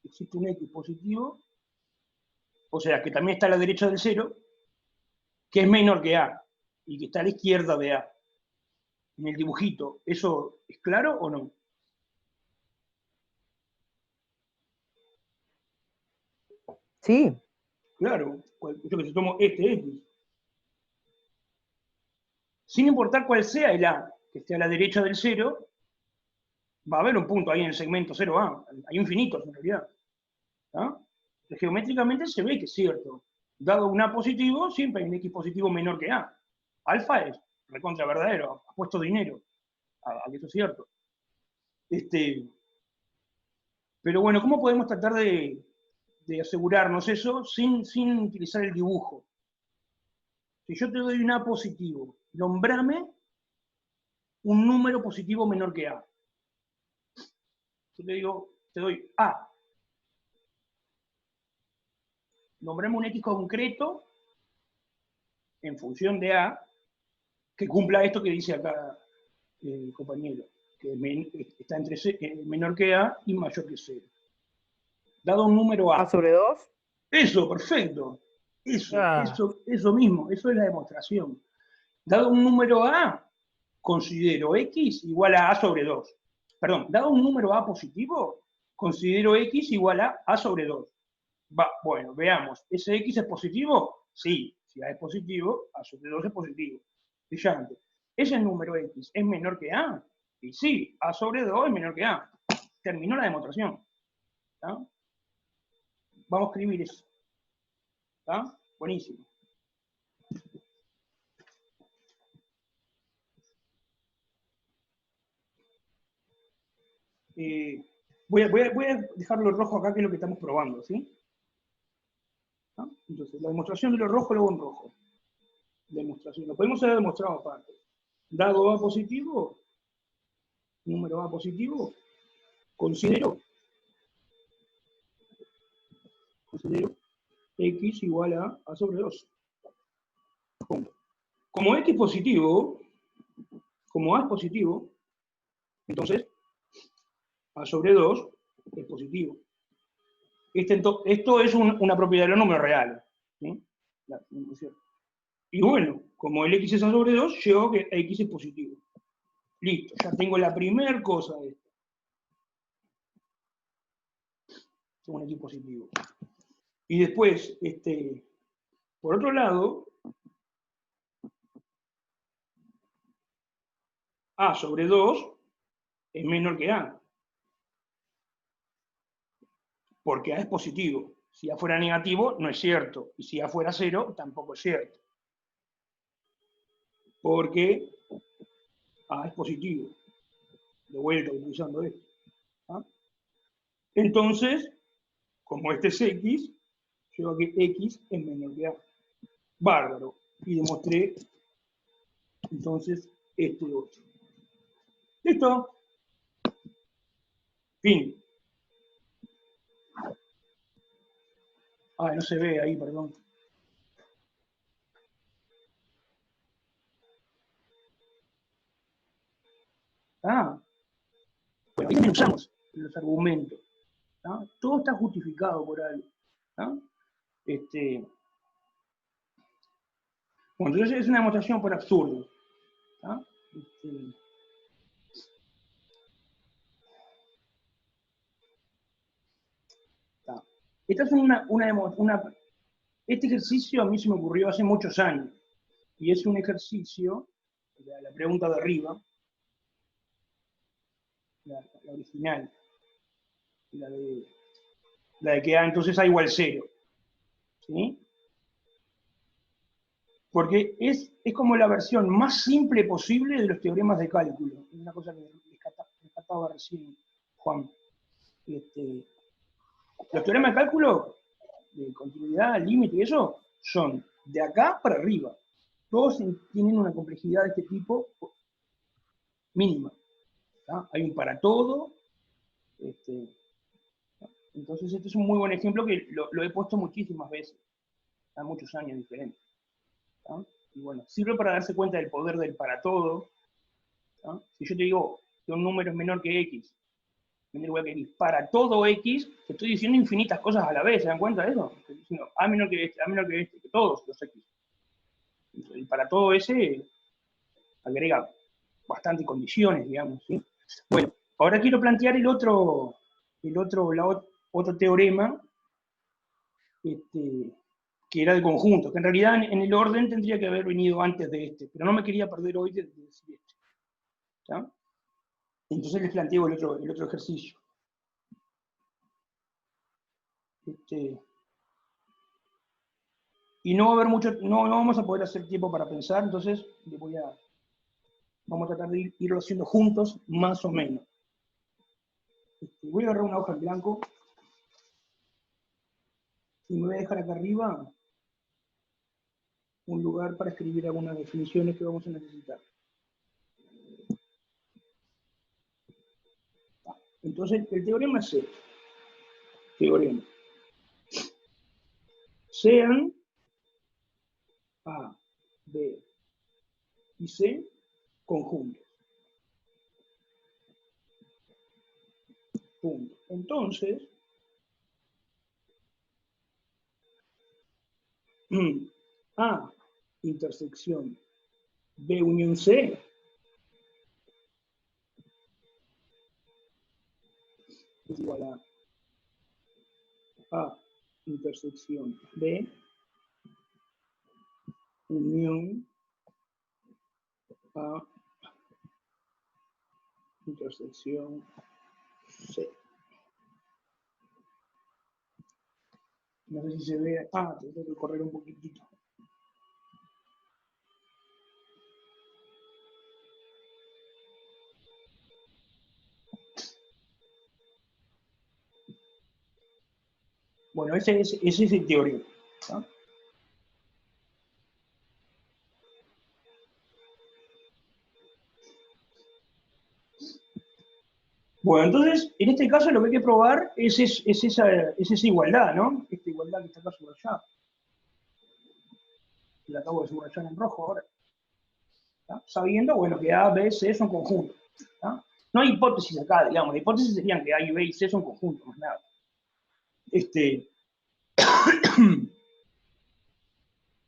existe un X positivo, o sea, que también está a la derecha del 0, que es menor que A, y que está a la izquierda de A. En el dibujito, ¿eso es claro o no? Sí. Claro, yo que se tomo este X. Sin importar cuál sea el A, que esté a la derecha del 0, va a haber un punto ahí en el segmento 0A. Hay infinitos en realidad. ¿Ah? Geométricamente se ve que es cierto. Dado un A positivo, siempre hay un X positivo menor que A. Alfa es recontra verdadero, ha puesto dinero a que eso es cierto. Pero bueno, ¿cómo podemos tratar de asegurarnos eso sin utilizar el dibujo? Si yo te doy un A positivo, nombrame un número positivo menor que A. Yo te digo, te doy A. Nombrame un X concreto en función de A que cumpla esto que dice acá el compañero, que está entre menor que A y mayor que 0. Dado un número A. ¿A sobre 2? Eso, perfecto. Eso mismo, eso es la demostración. Dado un número A, considero X igual a sobre 2. Perdón, dado un número A positivo, considero X igual a A sobre 2. Bueno, veamos, ¿ese X es positivo? Sí, si A es positivo, A sobre 2 es positivo. Brillante. ¿Ese número X es menor que A? Y sí, A sobre 2 es menor que A. Terminó la demostración. ¿Tá? Vamos a escribir eso. ¿Está? Buenísimo. Voy a dejarlo rojo acá, que es lo que estamos probando, ¿sí? ¿Ah? Entonces, la demostración de lo rojo, luego en rojo. Demostración. Lo podemos haber demostrado aparte. Dado A positivo, número A positivo, considero X igual a A sobre 2. Como X positivo, como A es positivo, entonces A sobre 2 es positivo. Esto es una propiedad de los números reales. ¿Sí? Y bueno, como el X es A sobre 2, llego que X es positivo. Listo, ya tengo la primera cosa de esto. Es un X positivo. Y después, por otro lado, A sobre 2 es menor que A. Porque A es positivo. Si A fuera negativo, no es cierto. Y si A fuera 0, tampoco es cierto. Porque A es positivo. De vuelta utilizando esto. ¿Ah? Entonces, como este es X, llego a que X es menor que A. Bárbaro. Y demostré, entonces, este 8. ¿Listo? Fin. Ah, no se ve ahí, perdón. Ah, bueno, ahí también usamos los argumentos. ¿Ah? Todo está justificado por algo. ¿Ah? Bueno, entonces es una demostración por absurdo. ¿Ah? Esta es este ejercicio a mí se me ocurrió hace muchos años. Y es un ejercicio, la pregunta de arriba, la original, la de que A entonces A igual 0. ¿Sí? Porque es como la versión más simple posible de los teoremas de cálculo. Es una cosa que rescataba recién Juan. Los teoremas de cálculo, de continuidad, límite y eso, son de acá para arriba. Todos tienen una complejidad de este tipo mínima. ¿Tá? Hay un para todo. Entonces este es un muy buen ejemplo que lo he puesto muchísimas veces, a muchos años diferentes. ¿Tá? Y bueno, sirve para darse cuenta del poder del para todo. ¿Tá? Si yo te digo que un número es menor que X, menor igual que X, para todo X, te estoy diciendo infinitas cosas a la vez, ¿se dan cuenta de eso? Estoy diciendo A menor que este, A menor que este, que todos los X. Y para todo ese agrega bastantes condiciones, digamos, ¿sí? Bueno, ahora quiero plantear otro teorema, que era de conjuntos, que en realidad en el orden tendría que haber venido antes de este, pero no me quería perder hoy de decir esto. ¿Tá? Entonces les planteo el otro ejercicio. Y no va a haber mucho, no vamos a poder hacer tiempo para pensar, entonces vamos a tratar de irlo haciendo juntos, más o menos. Voy a agarrar una hoja en blanco y me voy a dejar acá arriba un lugar para escribir algunas definiciones que vamos a necesitar. Entonces, el teorema es este. Teorema. Sean A, B y C conjuntos. Punto. Entonces, A intersección B unión C es igual a intersección B unión A intersección C. No sé si se ve. Tengo que correr un poquitito. Bueno, ese es el teorema. ¿Ah? Bueno, entonces, en este caso lo que hay que probar es esa igualdad, ¿no? Esta igualdad que está acá subrayada. La acabo de subrayar en rojo ahora. ¿Tá? Sabiendo, bueno, que A, B, C son conjuntos. ¿Tá? No hay hipótesis acá, digamos. La hipótesis serían que A, B y C son conjuntos, más nada.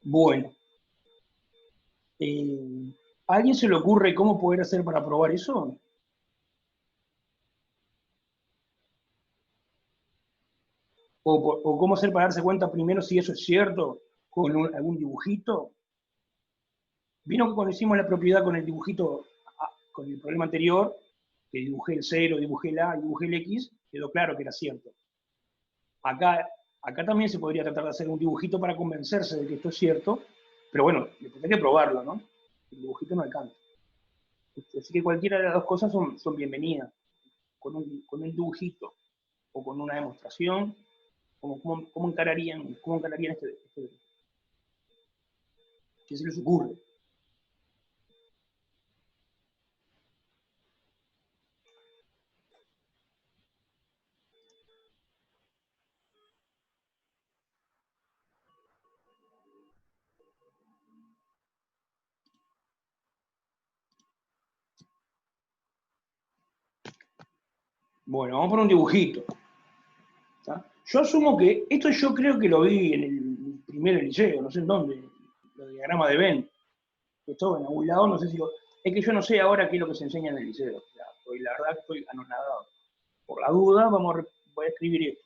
Bueno. ¿A alguien se le ocurre cómo poder hacer para probar eso? O cómo hacer para darse cuenta primero si eso es cierto con algún dibujito. Vino que cuando hicimos la propiedad con el dibujito, con el problema anterior, que dibujé el 0, dibujé el A, dibujé el X, quedó claro que era cierto. Acá también se podría tratar de hacer un dibujito para convencerse de que esto es cierto, pero bueno, después hay que probarlo, ¿no? El dibujito no alcanza. Así que cualquiera de las dos cosas son bienvenidas. Con un dibujito o con una demostración, ¿cómo encararían este? ¿Qué se les ocurre? Bueno, vamos por un dibujito. ¿Tá? Yo asumo que, esto yo creo que lo vi en el primer liceo, no sé en dónde, los diagramas de Venn. Esto en algún lado, no sé si lo... Es que yo no sé ahora qué es lo que se enseña en el liceo. La verdad estoy anonadado. Por la duda, voy a escribir esto.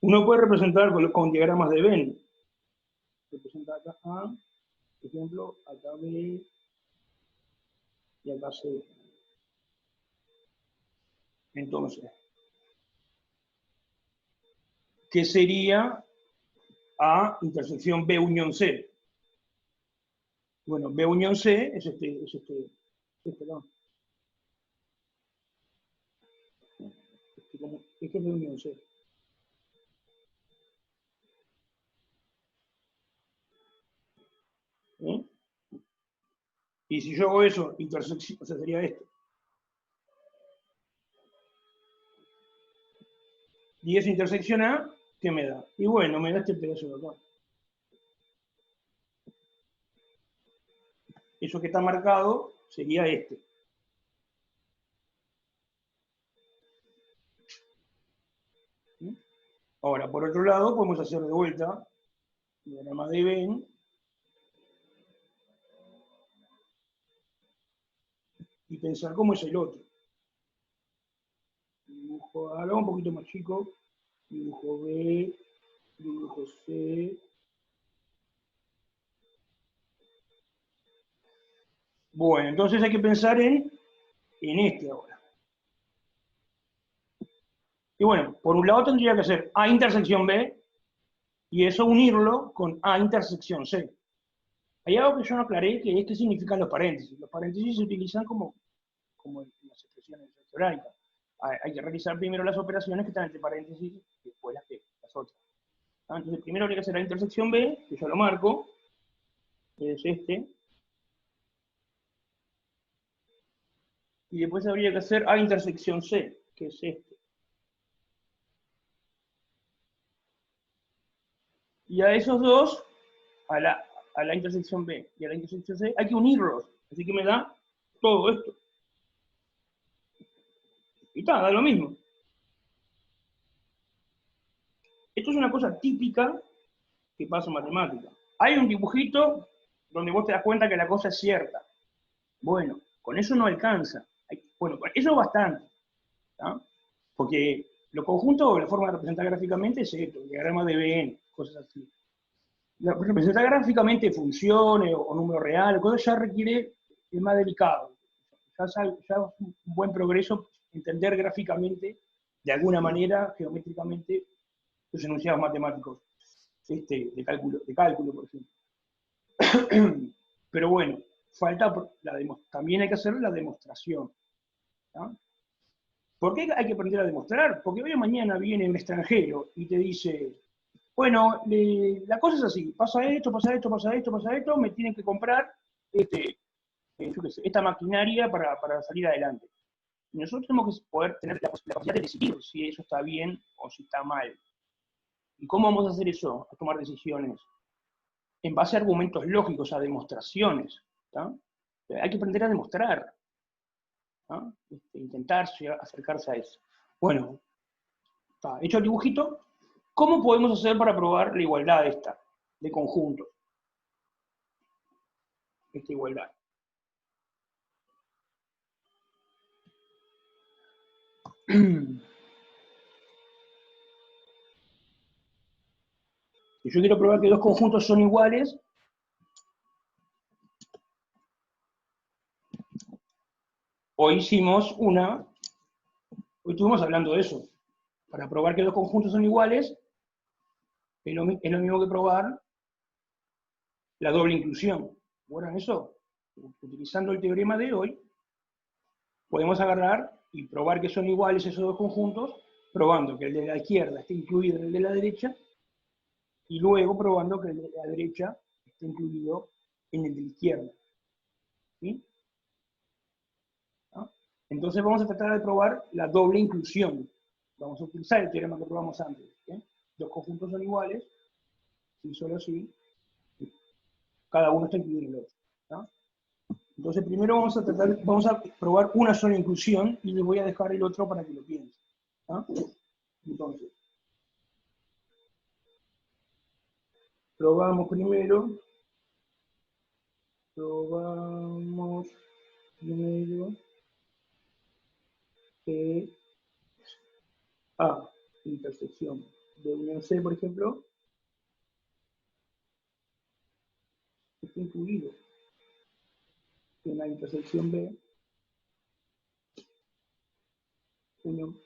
Uno puede representar con diagramas de Venn. Representa acá A, por ejemplo, acá B, y acá C. Entonces, ¿qué sería A intersección B unión C? Bueno, B unión C es este, ¿no? Este es B unión C. ¿Eh? Y si yo hago eso, intersección, o sea, sería esto. Y esa intersección A, ¿qué me da? Y bueno, me da este pedazo de acá. Eso que está marcado sería este. Ahora, por otro lado, podemos hacer de vuelta el diagrama de Venn y pensar cómo es el otro. Dibujo A, lo un poquito más chico, dibujo B, dibujo C. Bueno, entonces hay que pensar en este ahora. Y bueno, por un lado tendría que ser A intersección B, y eso unirlo con A intersección C. Hay algo que yo no aclaré, que es qué significan los paréntesis. Los paréntesis se utilizan como en las expresiones algebraicas. Hay que realizar primero las operaciones que están entre paréntesis y después las otras. Entonces primero habría que hacer la intersección B, que yo lo marco, que es este. Y después habría que hacer A intersección C, que es este. Y a esos dos, a la intersección B y a la intersección C, hay que unirlos. Así que me da todo esto. Y está, da lo mismo. Esto es una cosa típica que pasa en matemática. Hay un dibujito donde vos te das cuenta que la cosa es cierta. Bueno, con eso no alcanza. Bueno, eso es bastante. ¿Tá? Porque lo conjunto, la forma de representar gráficamente es esto, el diagrama de Venn, cosas así. Representar gráficamente funciones o números reales, cosas ya requiere, es más delicado. Ya es un buen progreso entender gráficamente, de alguna manera, geométricamente, los enunciados matemáticos de cálculo, por ejemplo. Pero bueno, falta también hay que hacer la demostración. ¿Tá? ¿Por qué hay que aprender a demostrar? Porque hoy o mañana viene un extranjero y te dice, bueno, la cosa es así, pasa esto, pasa esto, pasa esto, pasa esto, me tienen que comprar esta maquinaria para salir adelante. Y nosotros tenemos que poder tener la capacidad de decidir si eso está bien o si está mal. ¿Y cómo vamos a hacer eso? A tomar decisiones. En base a argumentos lógicos, a demostraciones. ¿Tá? Hay que aprender a demostrar. ¿Ah? Intentar acercarse a eso. Bueno, está hecho el dibujito. ¿Cómo podemos hacer para probar la igualdad de conjuntos? Esta igualdad. Si yo quiero probar que dos conjuntos son iguales, hoy estuvimos hablando de eso. Para probar que dos conjuntos son iguales, es lo mismo que probar la doble inclusión. Bueno, eso, utilizando el teorema de hoy, podemos agarrar y probar que son iguales esos dos conjuntos, probando que el de la izquierda esté incluido en el de la derecha, y luego probando que el de la derecha esté incluido en el de la izquierda. ¿Sí? ¿No? Entonces vamos a tratar de probar la doble inclusión. Vamos a utilizar el teorema que probamos antes. ¿Sí? Los conjuntos son iguales, si solo si cada uno está incluido en el otro. ¿No? Entonces primero vamos a probar una sola inclusión y les voy a dejar el otro para que lo piensen. ¿No? Entonces, probamos primero que A, intersección de unión C, por ejemplo, está incluido en la intersección B, unión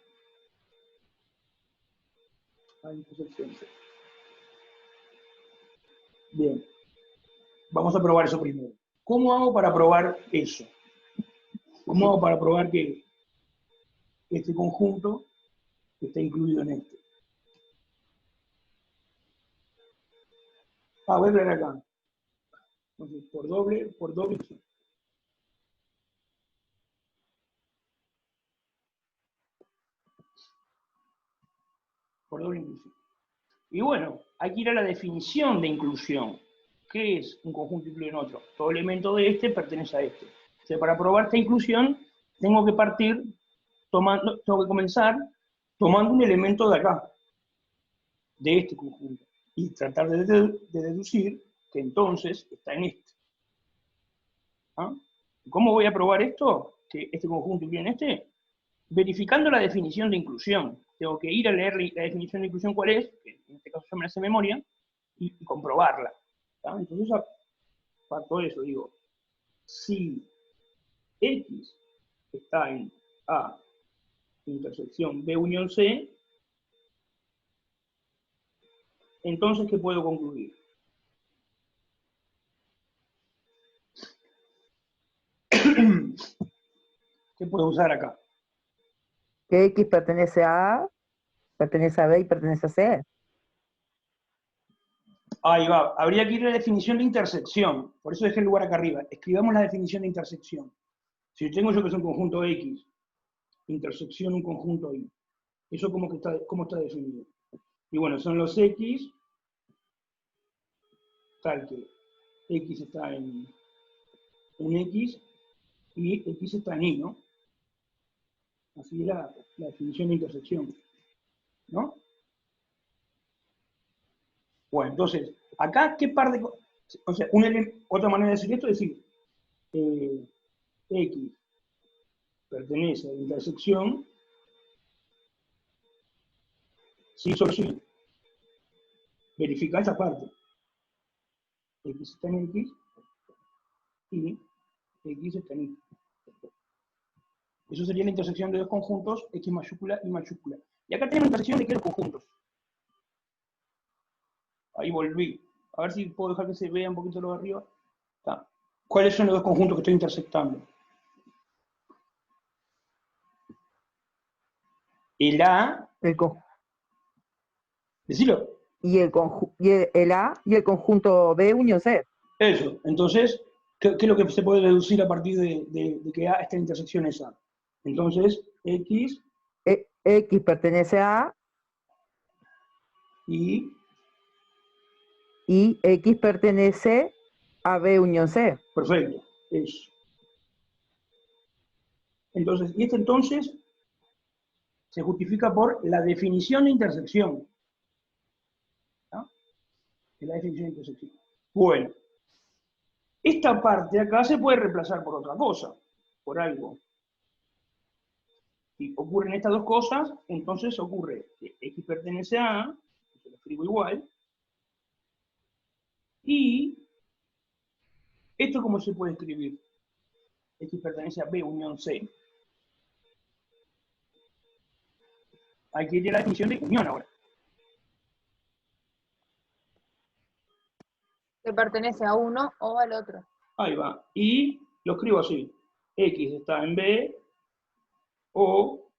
A, intersección C. Bien, vamos a probar eso primero. ¿Cómo hago para probar eso? ¿Cómo hago para probar que este conjunto está incluido en este? Voy a ver acá. Entonces, por doble, sí. Por doble inclusión. Y bueno, hay que ir a la definición de inclusión. ¿Qué es un conjunto incluido en otro? Todo elemento de este pertenece a este. O sea, para probar esta inclusión, tengo que comenzar tomando un elemento de acá, de este conjunto, y tratar de deducir que entonces está en este. ¿Ah? ¿Cómo voy a probar esto? Que este conjunto incluye en este. Verificando la definición de inclusión. Tengo que ir a leer la definición de inclusión cuál es, que en este caso yo me la sé de memoria, y comprobarla. ¿Tá? Entonces, parto de eso, digo, si X está en A, intersección B unión C, entonces, ¿qué puedo concluir? ¿Qué puedo usar acá? Que X pertenece a B y pertenece a C. Ahí va, habría que ir a la definición de intersección, por eso dejé el lugar acá arriba. Escribamos la definición de intersección. Si tengo yo que es un conjunto X, intersección un conjunto Y, ¿eso cómo está definido? Y bueno, son los X, tal que X está en X y X está en Y, ¿no? Así es la definición de intersección, ¿no? Bueno, entonces, acá, ¿qué par de cosas? O sea, otra manera de decir esto es decir, X pertenece a la intersección, sí, solo sí. Verifica esta parte. X está en X y X está en Y. Eso sería la intersección de dos conjuntos, X mayúscula y mayúscula. Y acá tenemos la intersección de qué dos conjuntos. Ahí volví. A ver si puedo dejar que se vea un poquito lo de arriba. Está. ¿Cuáles son los dos conjuntos que estoy intersectando? El A. Decilo. Y el A y el conjunto B unión C. Eso. Entonces, ¿qué es lo que se puede deducir a partir de que A esta intersección es A? Entonces, X. X pertenece a A. Y X pertenece a B unión C. Perfecto. Eso. Entonces, y entonces se justifica por la definición de intersección. ¿No? Es la definición de intersección. Bueno. Esta parte acá se puede reemplazar por otra cosa, por algo. Si ocurren estas dos cosas, entonces ocurre que X pertenece a A, se lo escribo igual, y ¿esto cómo se puede escribir? X pertenece a B unión C. Hay que ir a la definición de unión ahora. Que pertenece a uno o al otro. Ahí va. Y lo escribo así. X está en B o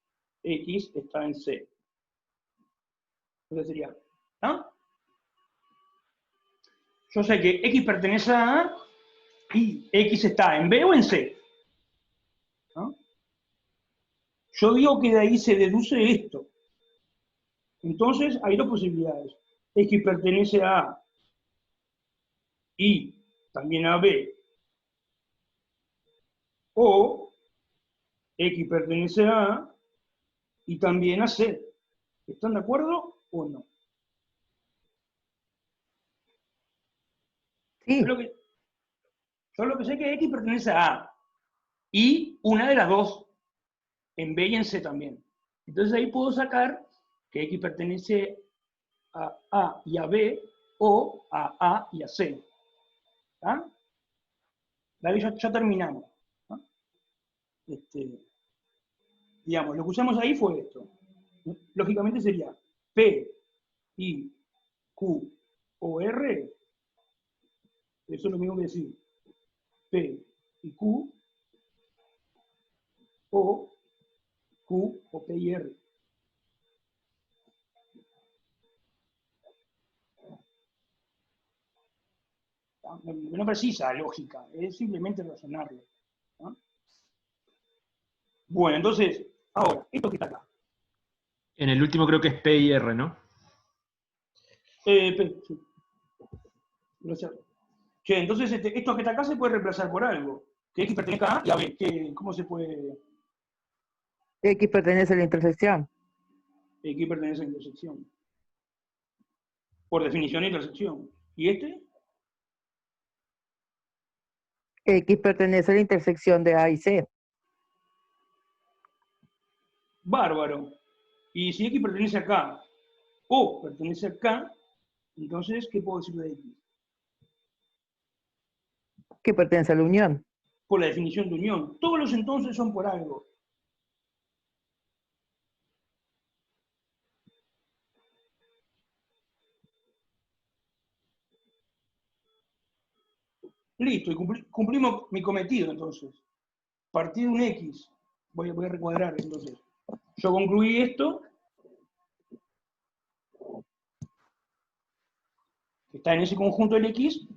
X está en C. Entonces sería, ¿ah? Yo sé que X pertenece a A y X está en B o en C. ¿No? Yo digo que de ahí se deduce esto. Entonces hay dos posibilidades. X pertenece a A y también a B. O X pertenece a A y también a C. ¿Están de acuerdo o no? Sí. Yo lo que sé es que X pertenece a A y una de las dos, en B y en C también. Entonces ahí puedo sacar que X pertenece a A y a B o a A y a C. ¿Ah? Dale, ya terminamos. ¿Ah? Digamos, lo que usamos ahí fue esto. Lógicamente sería P, I, Q o R. Eso es lo mismo que decir P y Q o Q o P y R. No precisa lógica, es simplemente razonarlo. ¿No? Bueno, entonces, ahora, esto que está acá. En el último creo que es P y R, ¿no? Sí. No sé. Che, entonces esto que está acá se puede reemplazar por algo. Que X pertenece a A y a B. ¿Cómo se puede? X pertenece a la intersección. X pertenece a la intersección. Por definición, intersección. ¿Y este? X pertenece a la intersección de A y C. Bárbaro. Y si X pertenece acá, o pertenece acá, entonces, ¿qué puedo decir de X? Que pertenece a la unión. Por la definición de unión. Todos los entonces son por algo. Listo, y cumplimos mi cometido entonces. Partí de un X. Voy a recuadrar entonces. Yo concluí esto, que está en ese conjunto del X,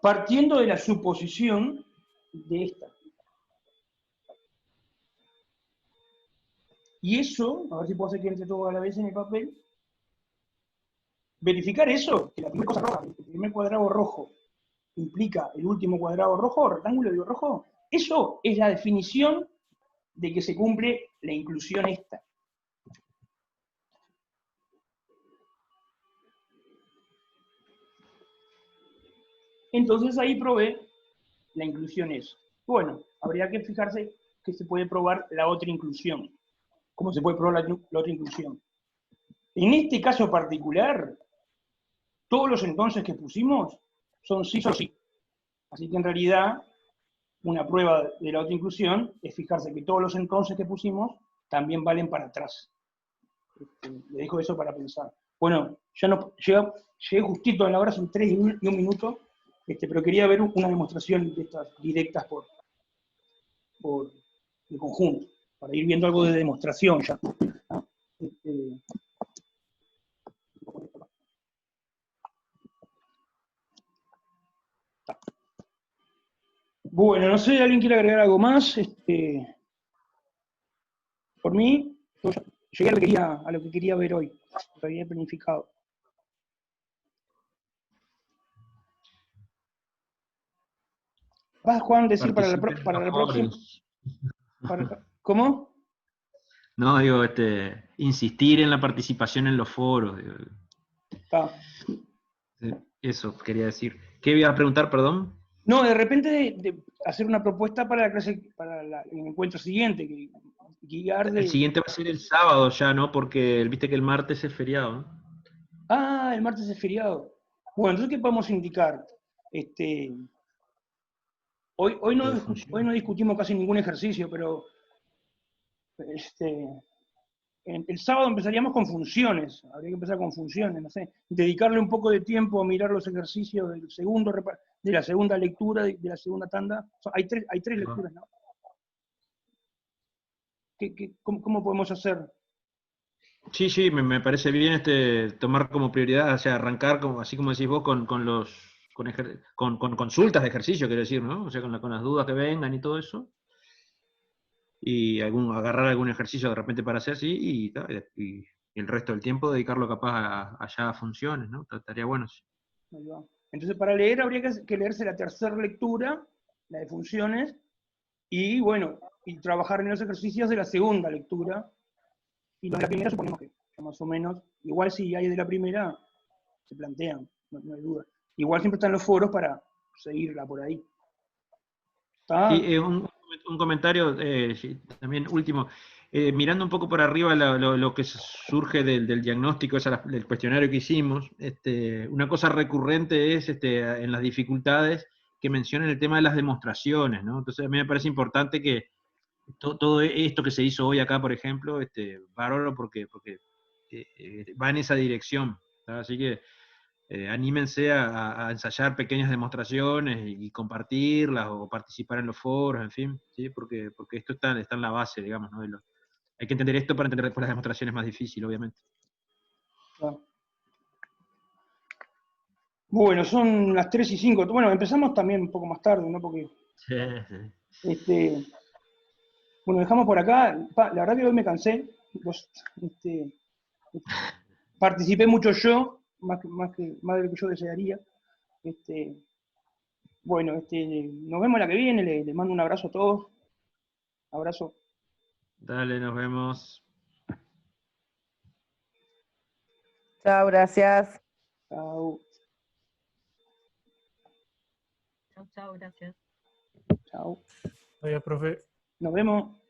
partiendo de la suposición de esta. Y eso, a ver si puedo hacer que entre todo a la vez en el papel, verificar eso, que la primera cosa roja, el primer cuadrado rojo implica el último cuadrado rojo, rectángulo de rojo, eso es la definición de que se cumple la inclusión esta. Entonces ahí probé la inclusión esa. Bueno, habría que fijarse que se puede probar la otra inclusión. ¿Cómo se puede probar la otra inclusión? En este caso particular, todos los entonces que pusimos son sí o sí. Así que en realidad, una prueba de la otra inclusión es fijarse que todos los entonces que pusimos también valen para atrás. Le dejo eso para pensar. Bueno, ya no llegué justito a la hora, son 3 y 1 minuto, pero quería ver una demostración de estas directas por el conjunto, para ir viendo algo de demostración ya. Bueno, no sé, ¿alguien quiere agregar algo más? Por mí, yo llegué a lo que quería ver hoy, lo había planificado. ¿Vas, Juan, decir para la próxima? ¿Cómo? No, digo, insistir en la participación en los foros. Eso quería decir. ¿Qué iba a preguntar, perdón? No, de repente de hacer una propuesta para la clase, para el encuentro siguiente, El siguiente va a ser el sábado ya, ¿no? Porque viste que el martes es feriado, ¿no? Ah, el martes es feriado. Bueno, entonces, ¿qué podemos indicar? Hoy no discutimos casi ningún ejercicio, pero el sábado empezaríamos con funciones. Habría que empezar con funciones, no sé. Dedicarle un poco de tiempo a mirar los ejercicios de la segunda lectura, de la segunda tanda. Hay tres lecturas, ¿no? ¿Cómo podemos hacer? Sí, sí, me parece bien tomar como prioridad, o sea, arrancar, como, así como decís vos, con consultas de ejercicio, quiero decir, ¿no? O sea, con las dudas que vengan y todo eso. Y agarrar algún ejercicio de repente para hacer, sí, y el resto del tiempo dedicarlo capaz a ya funciones, ¿no? Estaría bueno. Sí. Ahí va. Entonces, para leer habría que leerse la tercera lectura, la de funciones, y bueno, y trabajar en los ejercicios de la segunda lectura. Y los de la primera suponemos que más o menos, igual si hay de la primera, se plantean, no hay duda. Igual siempre están los foros para seguirla por ahí. ¿Está? Y un comentario, sí, también último. Mirando un poco por arriba lo que surge del diagnóstico, del cuestionario que hicimos, una cosa recurrente es en las dificultades que mencionan el tema de las demostraciones, ¿no? Entonces a mí me parece importante que todo esto que se hizo hoy acá, por ejemplo, bárbaro porque va en esa dirección, ¿tá? Así que anímense a ensayar pequeñas demostraciones y compartirlas o participar en los foros, en fin, ¿sí? Porque esto está en la base, digamos, ¿no? Hay que entender esto para entender después las demostraciones más difíciles, obviamente. Ah. Bueno, son las 3:05. Bueno, empezamos también un poco más tarde, ¿no? Porque, Sí, bueno, dejamos por acá. La verdad que hoy me cansé. Participé mucho yo, más de lo que yo desearía. Bueno, nos vemos la que viene. Les mando un abrazo a todos. Abrazo. Dale, nos vemos. Chao, gracias. Chao. Chau, chau, gracias. Chao. Adiós, profe. Nos vemos.